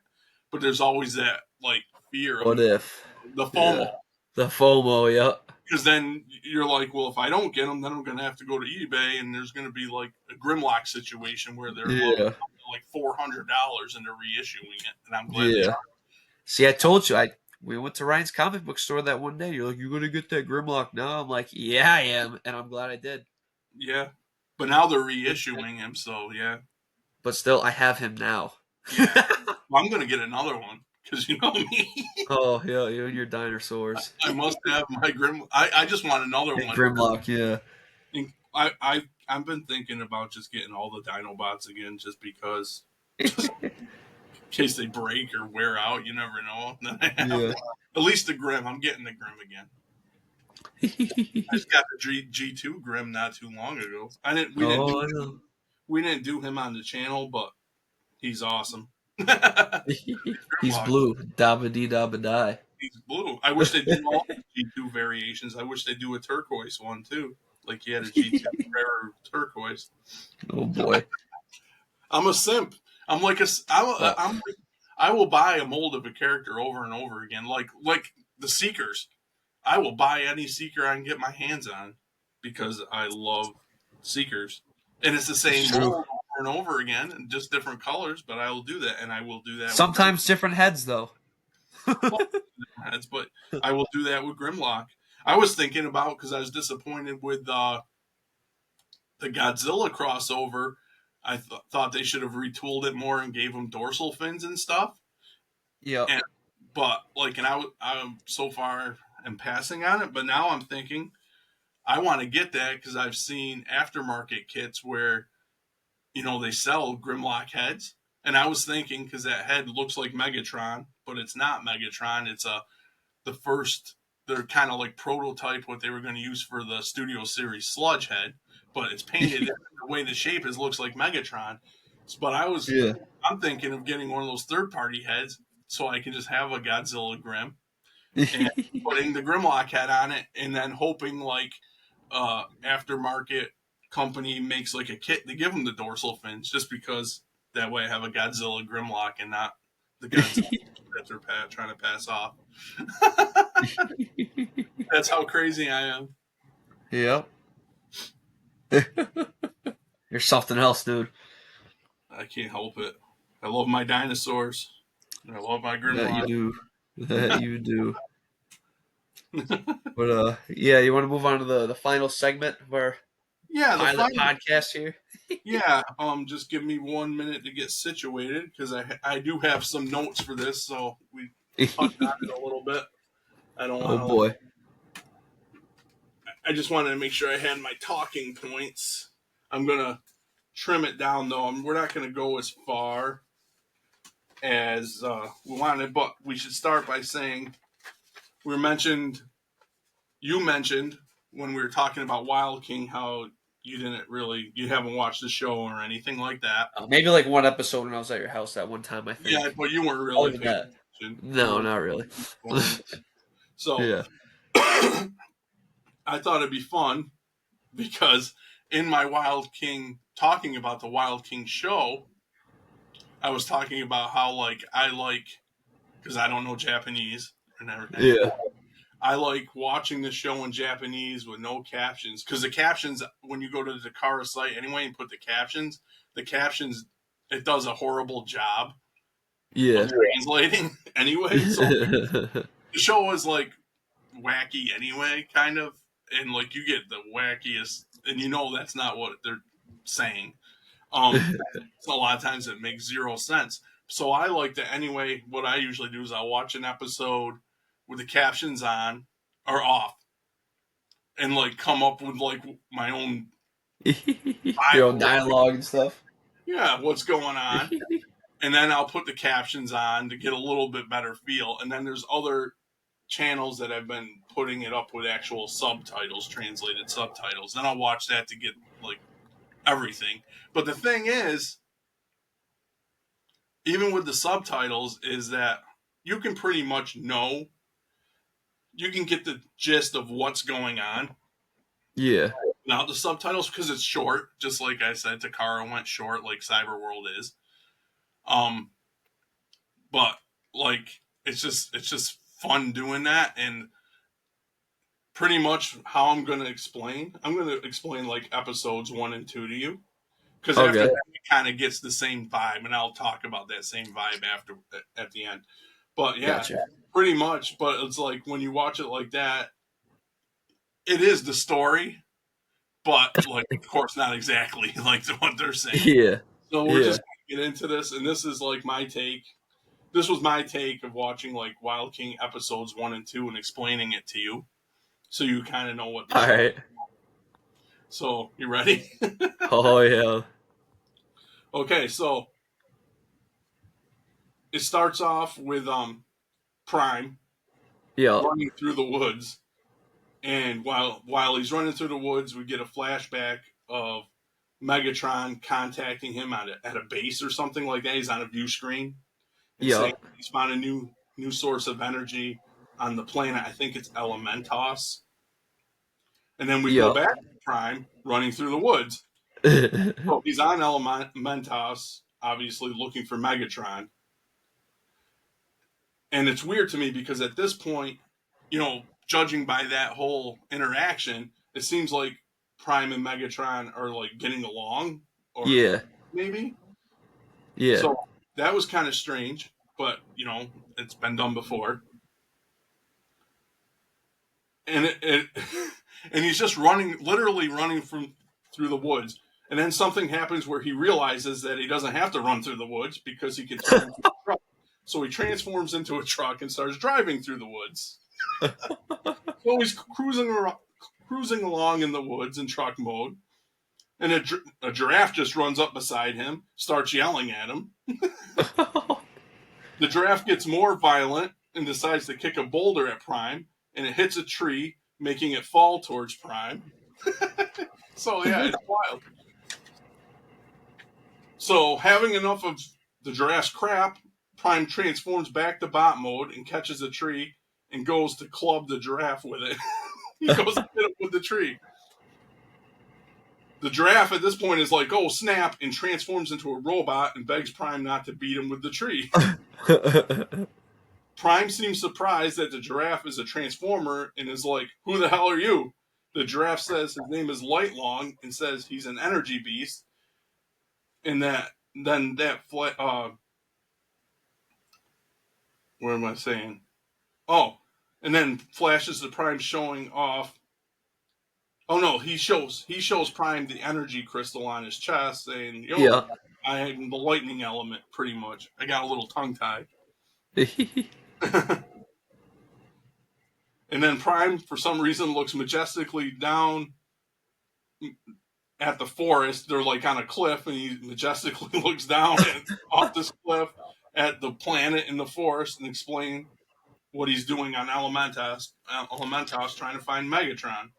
But there's always that like fear of What if? the FOMO. Yeah. The FOMO, yep. Because then you're like, well, if I don't get them, then I'm going to have to go to eBay, and there's going to be like a Grimlock situation where they're loading Yeah. up to like $400 and they're reissuing it. And I'm glad they Yeah. are. See, I told you, we went to Ryan's comic book store that one day. You're like, you gonna get that Grimlock now? I'm like, yeah, I am, and I'm glad I did. Yeah. But now they're reissuing him, so yeah. But still, I have him now. Yeah. Well, I'm going to get another one because you know me. Oh yeah, you and your dinosaurs. I must have my I just want another Big one. Grimlock, yeah. I've been thinking about just getting all the Dinobots again, just because, just in case they break or wear out. You never know. Yeah. At least the Grim. I'm getting the Grim again. I just got the G2 Grim not too long ago. We didn't do him on the channel, but he's awesome. He's blue. Dabba dee dabba die. He's blue. I wish they do all the G2 variations. I wish they do a turquoise one too. Like he had a G2 rare turquoise. Oh boy. I'm a simp. I'm like I will buy a mold of a character over and over again. Like the Seekers. I will buy any Seeker I can get my hands on because I love Seekers. And it's the same mold over and over again, and just different colors, but I will do that, and I will do that Sometimes different heads though. but I will do that with Grimlock. I was thinking about, because I was disappointed with the Godzilla crossover. I thought they should have retooled it more and gave them dorsal fins and stuff. Yeah. I'm so far am passing on it, but now I'm thinking I want to get that because I've seen aftermarket kits where they sell Grimlock heads, and I was thinking because that head looks like Megatron, but it's not Megatron. It's the first. They're kind of like prototype what they were going to use for the Studio Series Sludge head, but it's painted the way the shape is looks like Megatron. But I'm thinking of getting one of those third-party heads so I can just have a Godzilla Grim and putting the Grimlock head on it, and then hoping like aftermarket company makes like a kit to give them the dorsal fins, just because that way I have a Godzilla Grimlock and not the Godzilla that they're trying to pass off. That's how crazy I am. Yep. You're something else, dude. I can't help it. I love my dinosaurs. I love my Grimlock. That you do. That you do. But yeah, you want to move on to the final segment of our pilot podcast here? Yeah, just give me 1 minute to get situated because I do have some notes for this, so we touched on it a little bit. I don't want to. Oh boy. I just wanted to make sure I had my talking points. I'm gonna trim it down though. We're not gonna go as far as we wanted, but we should start by saying you mentioned when we were talking about Wild King how you haven't watched the show or anything like that. Maybe like one episode when I was at your house that one time, I think. Yeah, but you weren't really paying attention. No, not really. So yeah. I thought it'd be fun because in my talking about the Wild King show, I was talking about how because I don't know Japanese and everything. Yeah. I like watching the show in Japanese with no captions, because the captions, when you go to the Takara site anyway and put the captions, it does a horrible job of translating anyway. So the show is like wacky anyway, kind of, and like you get the wackiest, and that's not what they're saying. So a lot of times it makes zero sense. So I like to anyway. What I usually do is I'll watch an episode with the captions on or off, and like come up with like my own your own dialogue and stuff. Yeah, what's going on? And then I'll put the captions on to get a little bit better feel. And then there's other channels that have been putting it up with actual subtitles, translated subtitles. Then I'll watch that to get like everything. But the thing is, even with the subtitles, is that you can pretty much know, you can get the gist of what's going on Yeah. without the subtitles because it's short. Just like I said, Takara went short, like Cyberworld is. Um, but like it's just fun doing that, and pretty much how I'm going to explain. I'm going to explain like episodes 1 and 2 to you because after Okay. that it kind of gets the same vibe, and I'll talk about that same vibe after at the end. But yeah, Gotcha. pretty much. But it's like when you watch it like that, it is the story, but like of course not exactly like what they're saying. Yeah. So we're Yeah. just gonna get into this, and this is like my take. This was my take of watching like Wild King episodes 1 and 2 and explaining it to you, so you kind of know what the All show. right. So you ready? Oh yeah. Okay, so it starts off with Prime Yeah. running through the woods, and while he's running through the woods, we get a flashback of Megatron contacting him at a base or something like that. He's on a view screen and Yeah. saying he's found a new source of energy on the planet. I think it's Elementos. And then we go Yeah. back to Prime running through the woods. So he's on Elementos, obviously looking for Megatron. And it's weird to me because at this point, judging by that whole interaction, it seems like Prime and Megatron are like getting along, or Yeah. maybe. Yeah. So that was kind of strange, but it's been done before. And it and he's just running, literally running from through the woods. And then something happens where he realizes that he doesn't have to run through the woods because he can turn into a truck. So he transforms into a truck and starts driving through the woods. So he's cruising along in the woods in truck mode, and a giraffe just runs up beside him, starts yelling at him. The giraffe gets more violent and decides to kick a boulder at Prime, and it hits a tree, making it fall towards Prime. So yeah, it's wild. So having enough of the giraffe's crap, Prime transforms back to bot mode and catches a tree and goes to club the giraffe with it. He goes to hit it with the tree. The giraffe at this point is like, oh snap, and transforms into a robot and begs Prime not to beat him with the tree. Prime seems surprised that the giraffe is a transformer and is like, who the hell are you? The giraffe says his name is Lightlong and says he's an energy beast. And what am I saying? Oh, and then flashes the Prime showing off. Oh no, he shows Prime the energy crystal on his chest, saying, "Yo, Yeah. I am the lightning element." Pretty much, I got a little tongue tied. And then Prime, for some reason, looks majestically down at the forest. They're like on a cliff, and he majestically looks down off this cliff at the planet in the forest and explain what he's doing on Elementos, trying to find Megatron.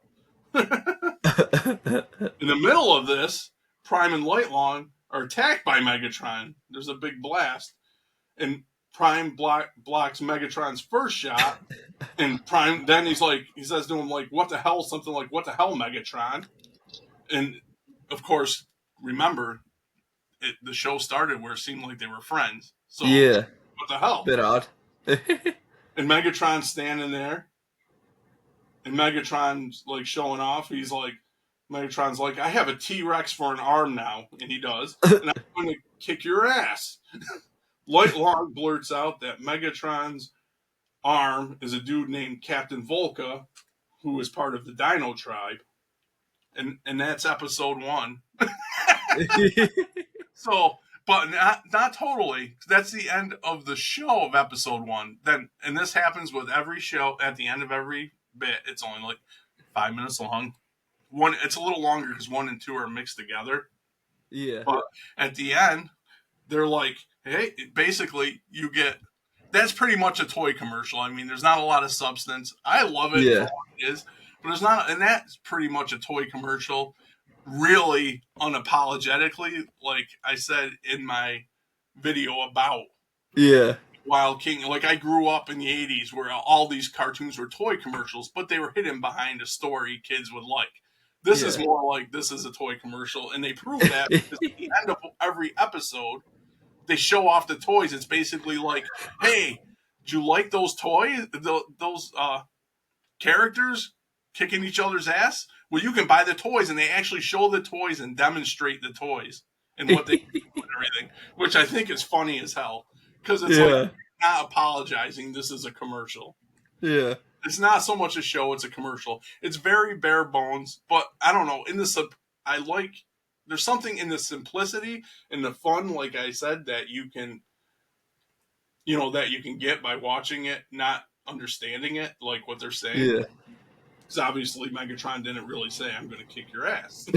In the middle of this, Prime and Lightlong are attacked by Megatron. There's a big blast, and Prime blocks Megatron's first shot. And Prime, then he says to him, like, what the hell? Something like, what the hell, Megatron? And of course, remember, the show started where it seemed like they were friends. So, Yeah. what the hell? Bit odd. And Megatron's standing there, and Megatron's like showing off. Megatron's like, I have a T-Rex for an arm now, and he does, and I'm going to kick your ass. Lightlong blurts out that Megatron's arm is a dude named Captain Volca, who is part of the Dino tribe, and that's episode 1. So, but not totally. That's the end of the show of episode 1. Then, and this happens with every show. At the end of every bit, it's only like 5 minutes long. It's a little longer because 1 and 2 are mixed together. Yeah. But at the end, they're like, hey, basically, you get that's pretty much a toy commercial. I mean, there's not a lot of substance. I love it for Yeah. what it is, but there's not, and that's pretty much a toy commercial, really unapologetically. Like I said in my video about Yeah. Wild King, like I grew up in the '80s where all these cartoons were toy commercials, but they were hidden behind a story kids would like. This is Yeah. more like this is a toy commercial, and they prove that because at the end of every episode they show off the toys. It's basically like, hey, do you like those toys? Those characters kicking each other's ass? Well, you can buy the toys, and they actually show the toys and demonstrate the toys and what they do and everything, which I think is funny as hell because it's like Yeah. not apologizing. This is a commercial. Yeah. It's not so much a show; it's a commercial. It's very bare bones, but I don't know. In this, I like. There's something in the simplicity and the fun, like I said, that you can, that you can get by watching it, not understanding it, like what they're saying. Yeah. Because obviously Megatron didn't really say, "I'm going to kick your ass."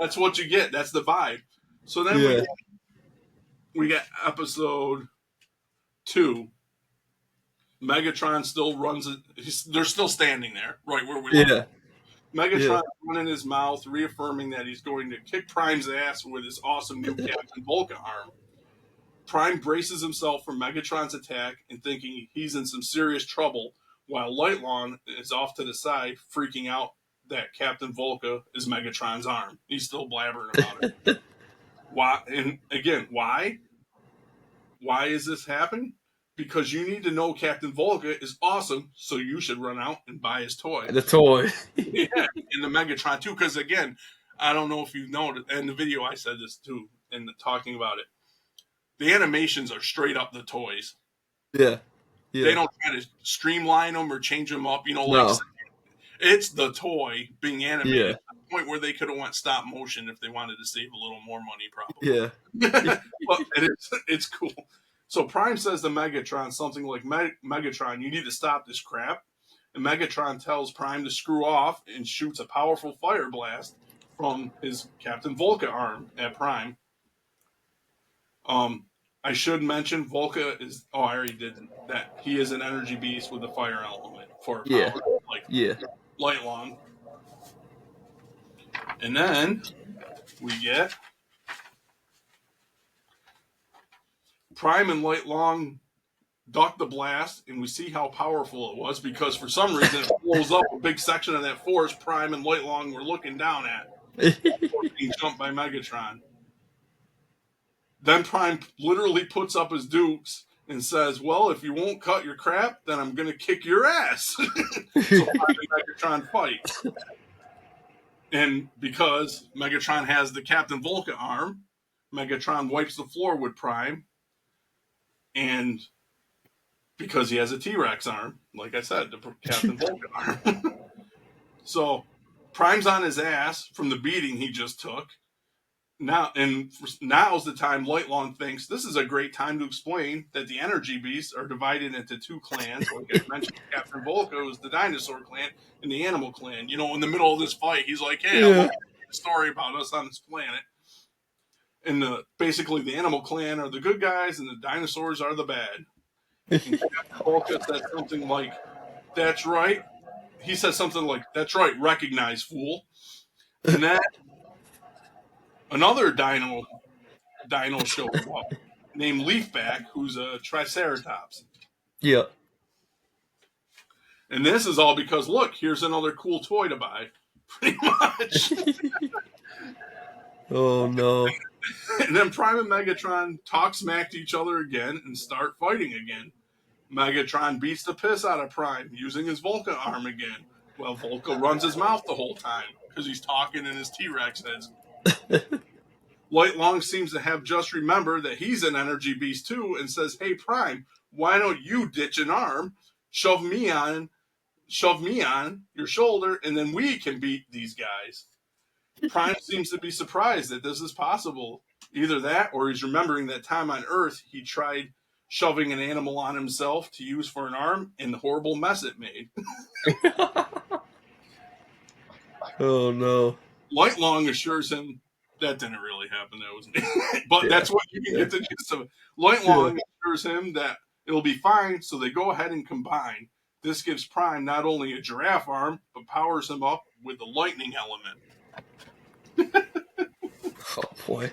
That's what you get. That's the vibe. So then Yeah. we get episode 2. Megatron still runs it. They're still standing there, right where we left. Yeah. Megatron running his mouth, reaffirming that he's going to kick Prime's ass with his awesome new Captain Volca arm. Prime braces himself for Megatron's attack and thinking he's in some serious trouble, while Lightlong is off to the side, freaking out that Captain Volca is Megatron's arm. He's still blabbering about it. Why? And again, why? Why is this happening? Because you need to know Captain Volca is awesome, so you should run out and buy his toy. The toy. Yeah, in the Megatron too. Because again, I don't know if you've noticed, and the video I said this too, and talking about it. The animations are straight up the toys. Yeah. Yeah. They don't try to streamline them or change them up. No. It's the toy being animated Yeah. to the point where they could have went stop motion if they wanted to save a little more money, probably. Yeah. But it's cool. So Prime says to Megatron something like, Megatron, you need to stop this crap. And Megatron tells Prime to screw off and shoots a powerful fire blast from his Captain Volca arm at Prime. I should mention Volca is. Oh, I already did that. He is an energy beast with a fire element for Yeah. power, like Yeah. Lightlong. And then we get Prime and Lightlong duck the blast, and we see how powerful it was because for some reason it blows up a big section of that forest Prime and Lightlong were looking down at, being jumped by Megatron. Then Prime literally puts up his dukes and says, well, if you won't cut your crap, then I'm going to kick your ass. So Prime and Megatron fight. And because Megatron has the Captain Volca arm, Megatron wipes the floor with Prime. And because he has a T-Rex arm, like I said, the Captain Volca arm. So Prime's on his ass from the beating he just took. Now's the time Lightlong thinks this is a great time to explain that the energy beasts are divided into 2 clans. Like I mentioned, Captain Volca is the dinosaur clan and the animal clan. In the middle of this fight, he's like, hey, I'm going to tell a story about us on this planet. And basically the animal clan are the good guys and the dinosaurs are the bad. And Captain Volca said something like, that's right. He says something like, that's right, recognize, fool. And then another dino shows up named Leafback, who's a Triceratops. Yeah. And this is all because, look, here's another cool toy to buy. Pretty much. Oh, no. And then Prime and Megatron talk smack to each other again and start fighting again. Megatron beats the piss out of Prime using his Volca arm again, while Volca runs his mouth the whole time because he's talking in his T-Rex heads. Lightlong seems to have just remembered that he's an energy beast too and says, hey, Prime, why don't you ditch an arm, shove me on your shoulder, and then we can beat these guys. Prime seems to be surprised that this is possible. Either that or he's remembering that time on Earth he tried shoving an animal on himself to use for an arm and the horrible mess it made. Oh, no. Lightlong assures him that didn't really happen. That was me. But that's what you can get the gist of it. Lightlong assures him that It'll be fine. So they go ahead and combine. This gives Prime not only a giraffe arm, but powers him up with the lightning element. Oh boy.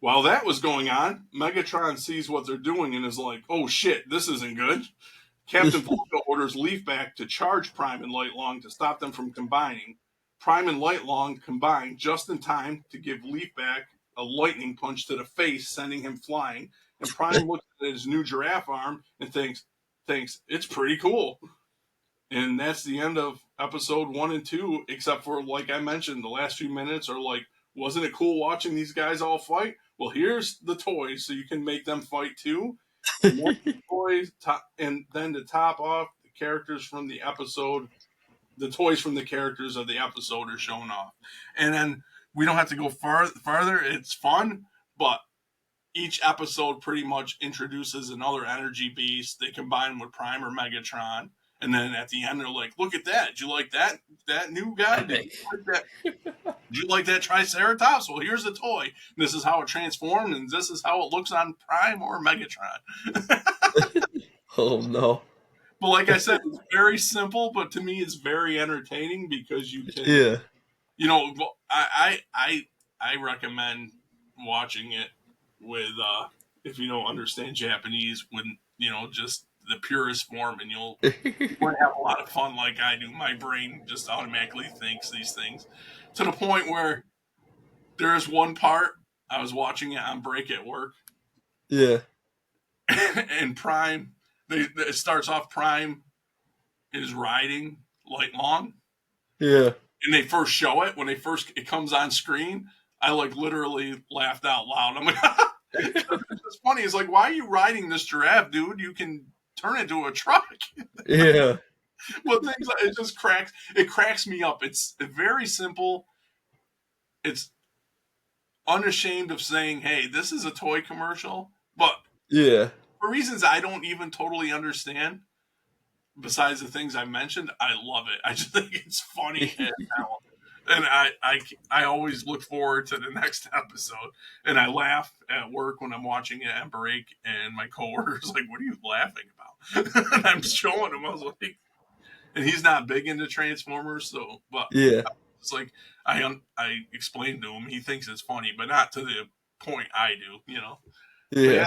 While that was going on, Megatron sees what they're doing and is like, oh shit, this isn't good. Captain Falco orders Leafback to charge Prime and Lightlong to stop them from combining. Prime and Lightlong combine just in time to give Leafback a lightning punch to the face, sending him flying. And Prime looks at his new giraffe arm and thinks it's pretty cool. And that's the end of episode 1 and 2, except for, like I mentioned, the last few minutes are like, wasn't it cool watching these guys all fight? Well, here's the toys so you can make them fight too. And then to top off, the characters from the episode, the toys from the characters of the episode are shown off. And then we don't have to go farther. It's fun, but each episode pretty much introduces another energy beast. They combine with Prime or Megatron. And then at the end, they're like, look at that. Did you like that new guy? Did you like that Triceratops? Well, here's the toy. This is how it transformed, and this is how it looks on Prime or Megatron. Oh, no. But like I said, it's very simple, but to me, it's very entertaining because you can, I recommend watching it with, if you don't understand Japanese, with, just the purest form, and you'll have a lot of fun like I do. My brain just automatically thinks these things to the point where there is one part I was watching it on break at work. Yeah. And Prime, it starts off Prime is riding Lightlong. Yeah. And they first show it when it comes on screen. I like literally laughed out loud. I'm like, it's funny. It's like, why are you riding this giraffe, dude? You can turn it into a truck. Yeah. Well, things like, it cracks me up. It's very simple. It's unashamed of saying, hey, this is a toy commercial, but yeah, for reasons I don't even totally understand, besides the things I mentioned, I love it. I just think it's funny as hell. And I always look forward to the next episode. And I laugh at work when I'm watching it at break, and my coworker's like, what are you laughing about? And I'm showing him, I was like, and he's not big into Transformers, so, but yeah, it's like, I explained to him, he thinks it's funny, but not to the point I do, Yeah.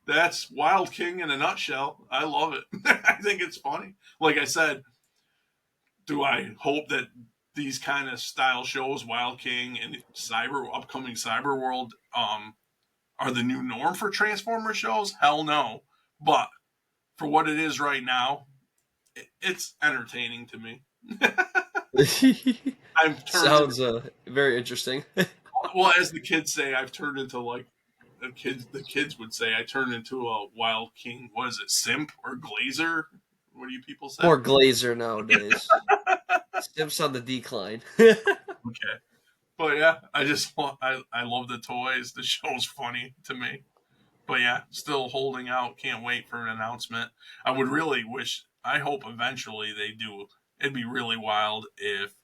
That's Wild King in a nutshell. I love it. I think it's funny. Like I said, do I hope that these kind of style shows, Wild King and upcoming Cyberworld, are the new norm for Transformer shows? Hell no. But for what it is right now, it's entertaining to me. Sounds very interesting. Well, as the kids say, I've turned into like the kids would say I turned into a Wild King. What is it, simp or glazer? What do you people say? More glazer nowadays. Simp's on the decline. Okay. But yeah, I love the toys. The show's funny to me. But yeah, still holding out. Can't wait for an announcement. I hope eventually they do. It'd be really wild if,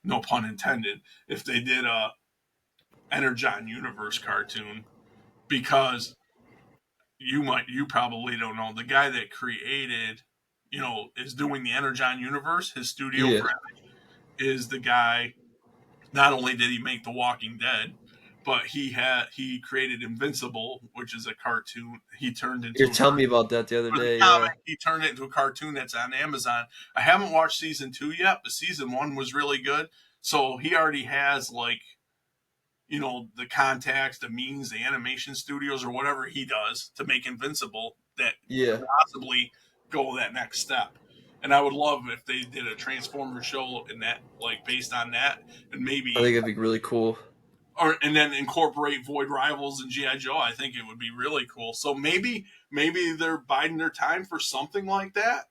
no pun intended, if they did a Energon Universe cartoon, because you probably don't know, the guy that created, is doing the Energon Universe. His studio for is the guy. Not only did he make The Walking Dead, but he created Invincible, which is a cartoon. He turned into. You're telling me about that the other day. Yeah. He turned it into a cartoon that's on Amazon. I haven't watched season 2 yet, but season 1 was really good. So he already has the contacts, the means, the animation studios, or whatever he does to make Invincible that could possibly go that next step. And I would love if they did a Transformer show in that, based on that, and maybe I think it'd be really cool. And then incorporate Void Rivals and G.I. Joe. I think it would be really cool. So maybe they're biding their time for something like that.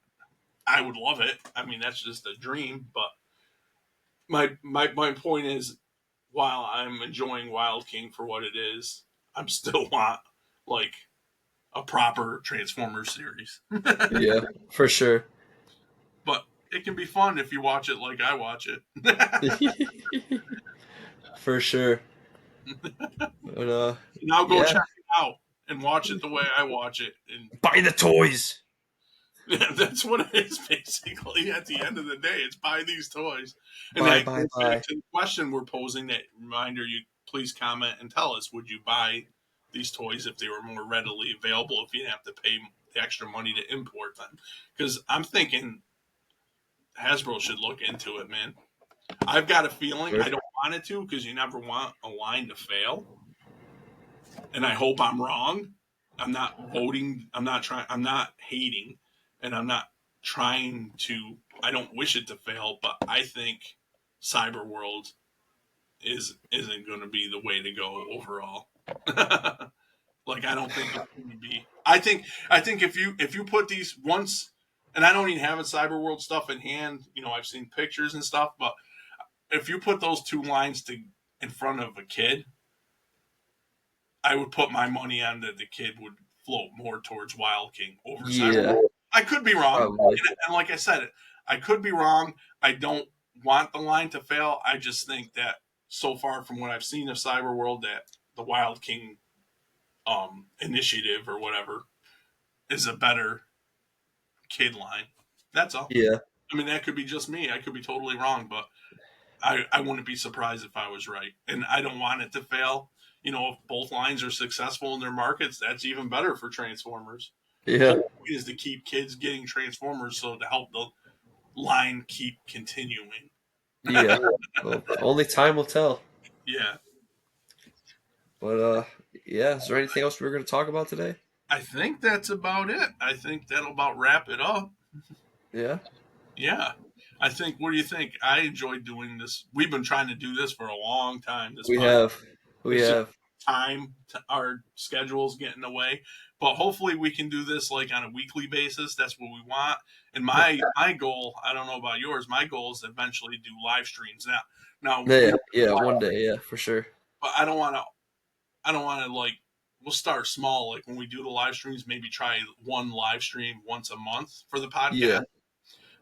I would love it. I mean, that's just a dream. But my point is, while I'm enjoying Wild King for what it is, I'm still want a proper Transformers series. Yeah, for sure. But it can be fun if you watch it like I watch it. For sure. But, now go check it out. and watch it the way I watch it. And Buy the toys. yeah, that's what it is basically. At the end of the day, it's buy these toys. And Buy, that buy, goes back buy. to the question we're posing. That reminder, you please comment and tell us: would you buy these toys if they were more readily available? If you didn't have to pay the extra money to import them? Because I'm thinking Hasbro should look into it, man. I've got a feeling Sure. I don't want it to because you never want a line to fail, and I hope I'm wrong. I'm not voting. I'm not trying. I'm not hating, and I'm not trying to. I don't wish it to fail, but I think Cyberworld isn't going to be the way to go overall. Like I don't think it's going to be. I think if you put these once, and I don't even have a Cyberworld stuff in hand. I've seen pictures and stuff, but if you put those two lines in front of a kid, I would put my money on that the kid would float more towards Wild King over Yeah, Cyberworld. I could be wrong, probably. and like I said, I could be wrong. I don't want the line to fail. I just think that so far from what I've seen of Cyberworld, that the Wild King initiative or whatever is a better kid line. That's all. Yeah, I mean, that could be just me. I could be totally wrong, but I wouldn't be surprised if I was right. And I don't want it to fail. If both lines are successful in their markets, that's even better for Transformers. The yeah, whole point is to keep kids getting Transformers so to help the line keep continuing. yeah. Well, only time will tell. Yeah. But yeah. Is there anything else we're going to talk about today? I think that's about it. I think that'll about wrap it up. Yeah, Yeah. What do you think? I enjoyed doing this. We've been trying to do this for a long time, this we podcast. have, we It's just have. our schedules get in the way. But hopefully we can do this like on a weekly basis. That's what we want. And my goal, I don't know about yours, my goal is to eventually do live streams. Now we Yeah, don't, yeah. One day, yeah, for sure. but I don't want to like we'll start small. Like when we do the live streams, maybe try one live stream once a month for the podcast Yeah,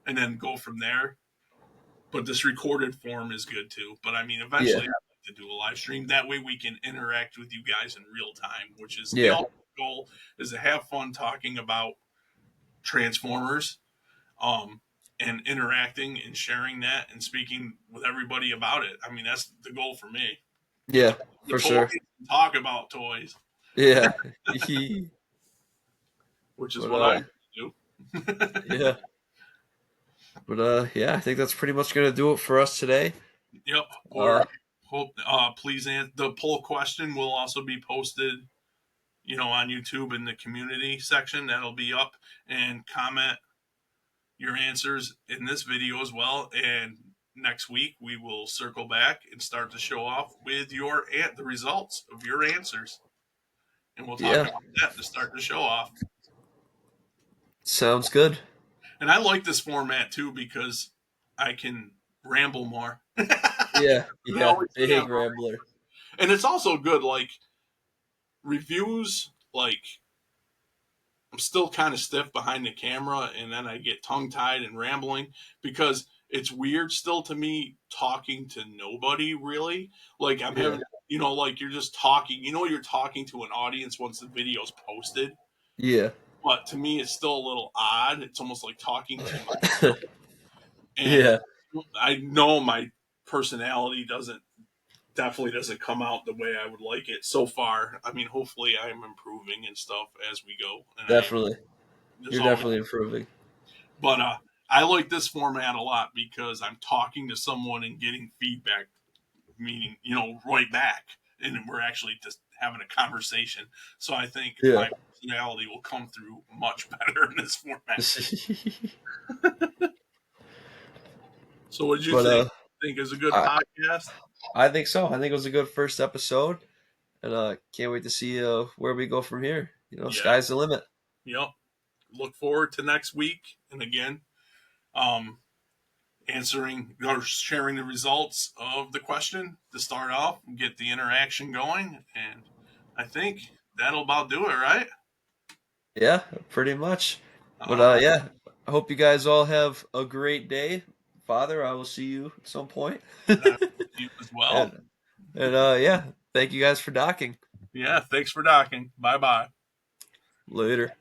and then go from there. But this recorded form is good too. But I mean, yeah, eventually, I'd like to do a live stream. That way, we can interact with you guys in real time, which is the yeah, ultimate goal: is to have fun talking about Transformers, um, and interacting and sharing that and speaking with everybody about it. I mean, that's the goal for me. yeah, The for toys, sure. talk about toys, Yeah, which is but what I do. yeah, but yeah. I think that's pretty much gonna do it for us today. Yep. Uh, Or hope please answer the poll question will also be posted on YouTube in the community section. That'll be up, and comment your answers in this video as well. And next week we will circle back and start to show off with the results of your answers, and we'll talk yeah, about that to start the show off. sounds good. And I like this format too because I can ramble more. Yeah, I yeah. always can, Big rambler. and it's also good. Like reviews, like I'm still kind of stiff behind the camera and then I get tongue tied and rambling because it's weird still to me talking to nobody really. Like I'm Yeah, having, like you're just talking, you're talking to an audience once the video's posted. yeah, But to me, it's still a little odd. It's almost like talking to my, and yeah. I know my personality definitely doesn't come out the way I would like it so far. I mean, hopefully I'm improving and stuff as we go. And Definitely, there's you're always definitely improving. But I like this format a lot because I'm talking to someone and getting feedback, meaning right back, and we're actually just having a conversation. So I think Yeah. my personality will come through much better in this format. So what did you But think? Think is a good I podcast? I think so. I think it was a good first episode, and can't wait to see where we go from here. Yeah. Sky's the limit. Yep. Look forward to next week, and again, um, answering or sharing the results of the question to start off and get the interaction going. And I think that'll about do it, right? Yeah, pretty much. But All right. yeah, I hope you guys all have a great day. Father, I will see you at some point. That you as well. and and yeah, thank you guys for docking. Yeah, thanks for docking. Bye bye. Later.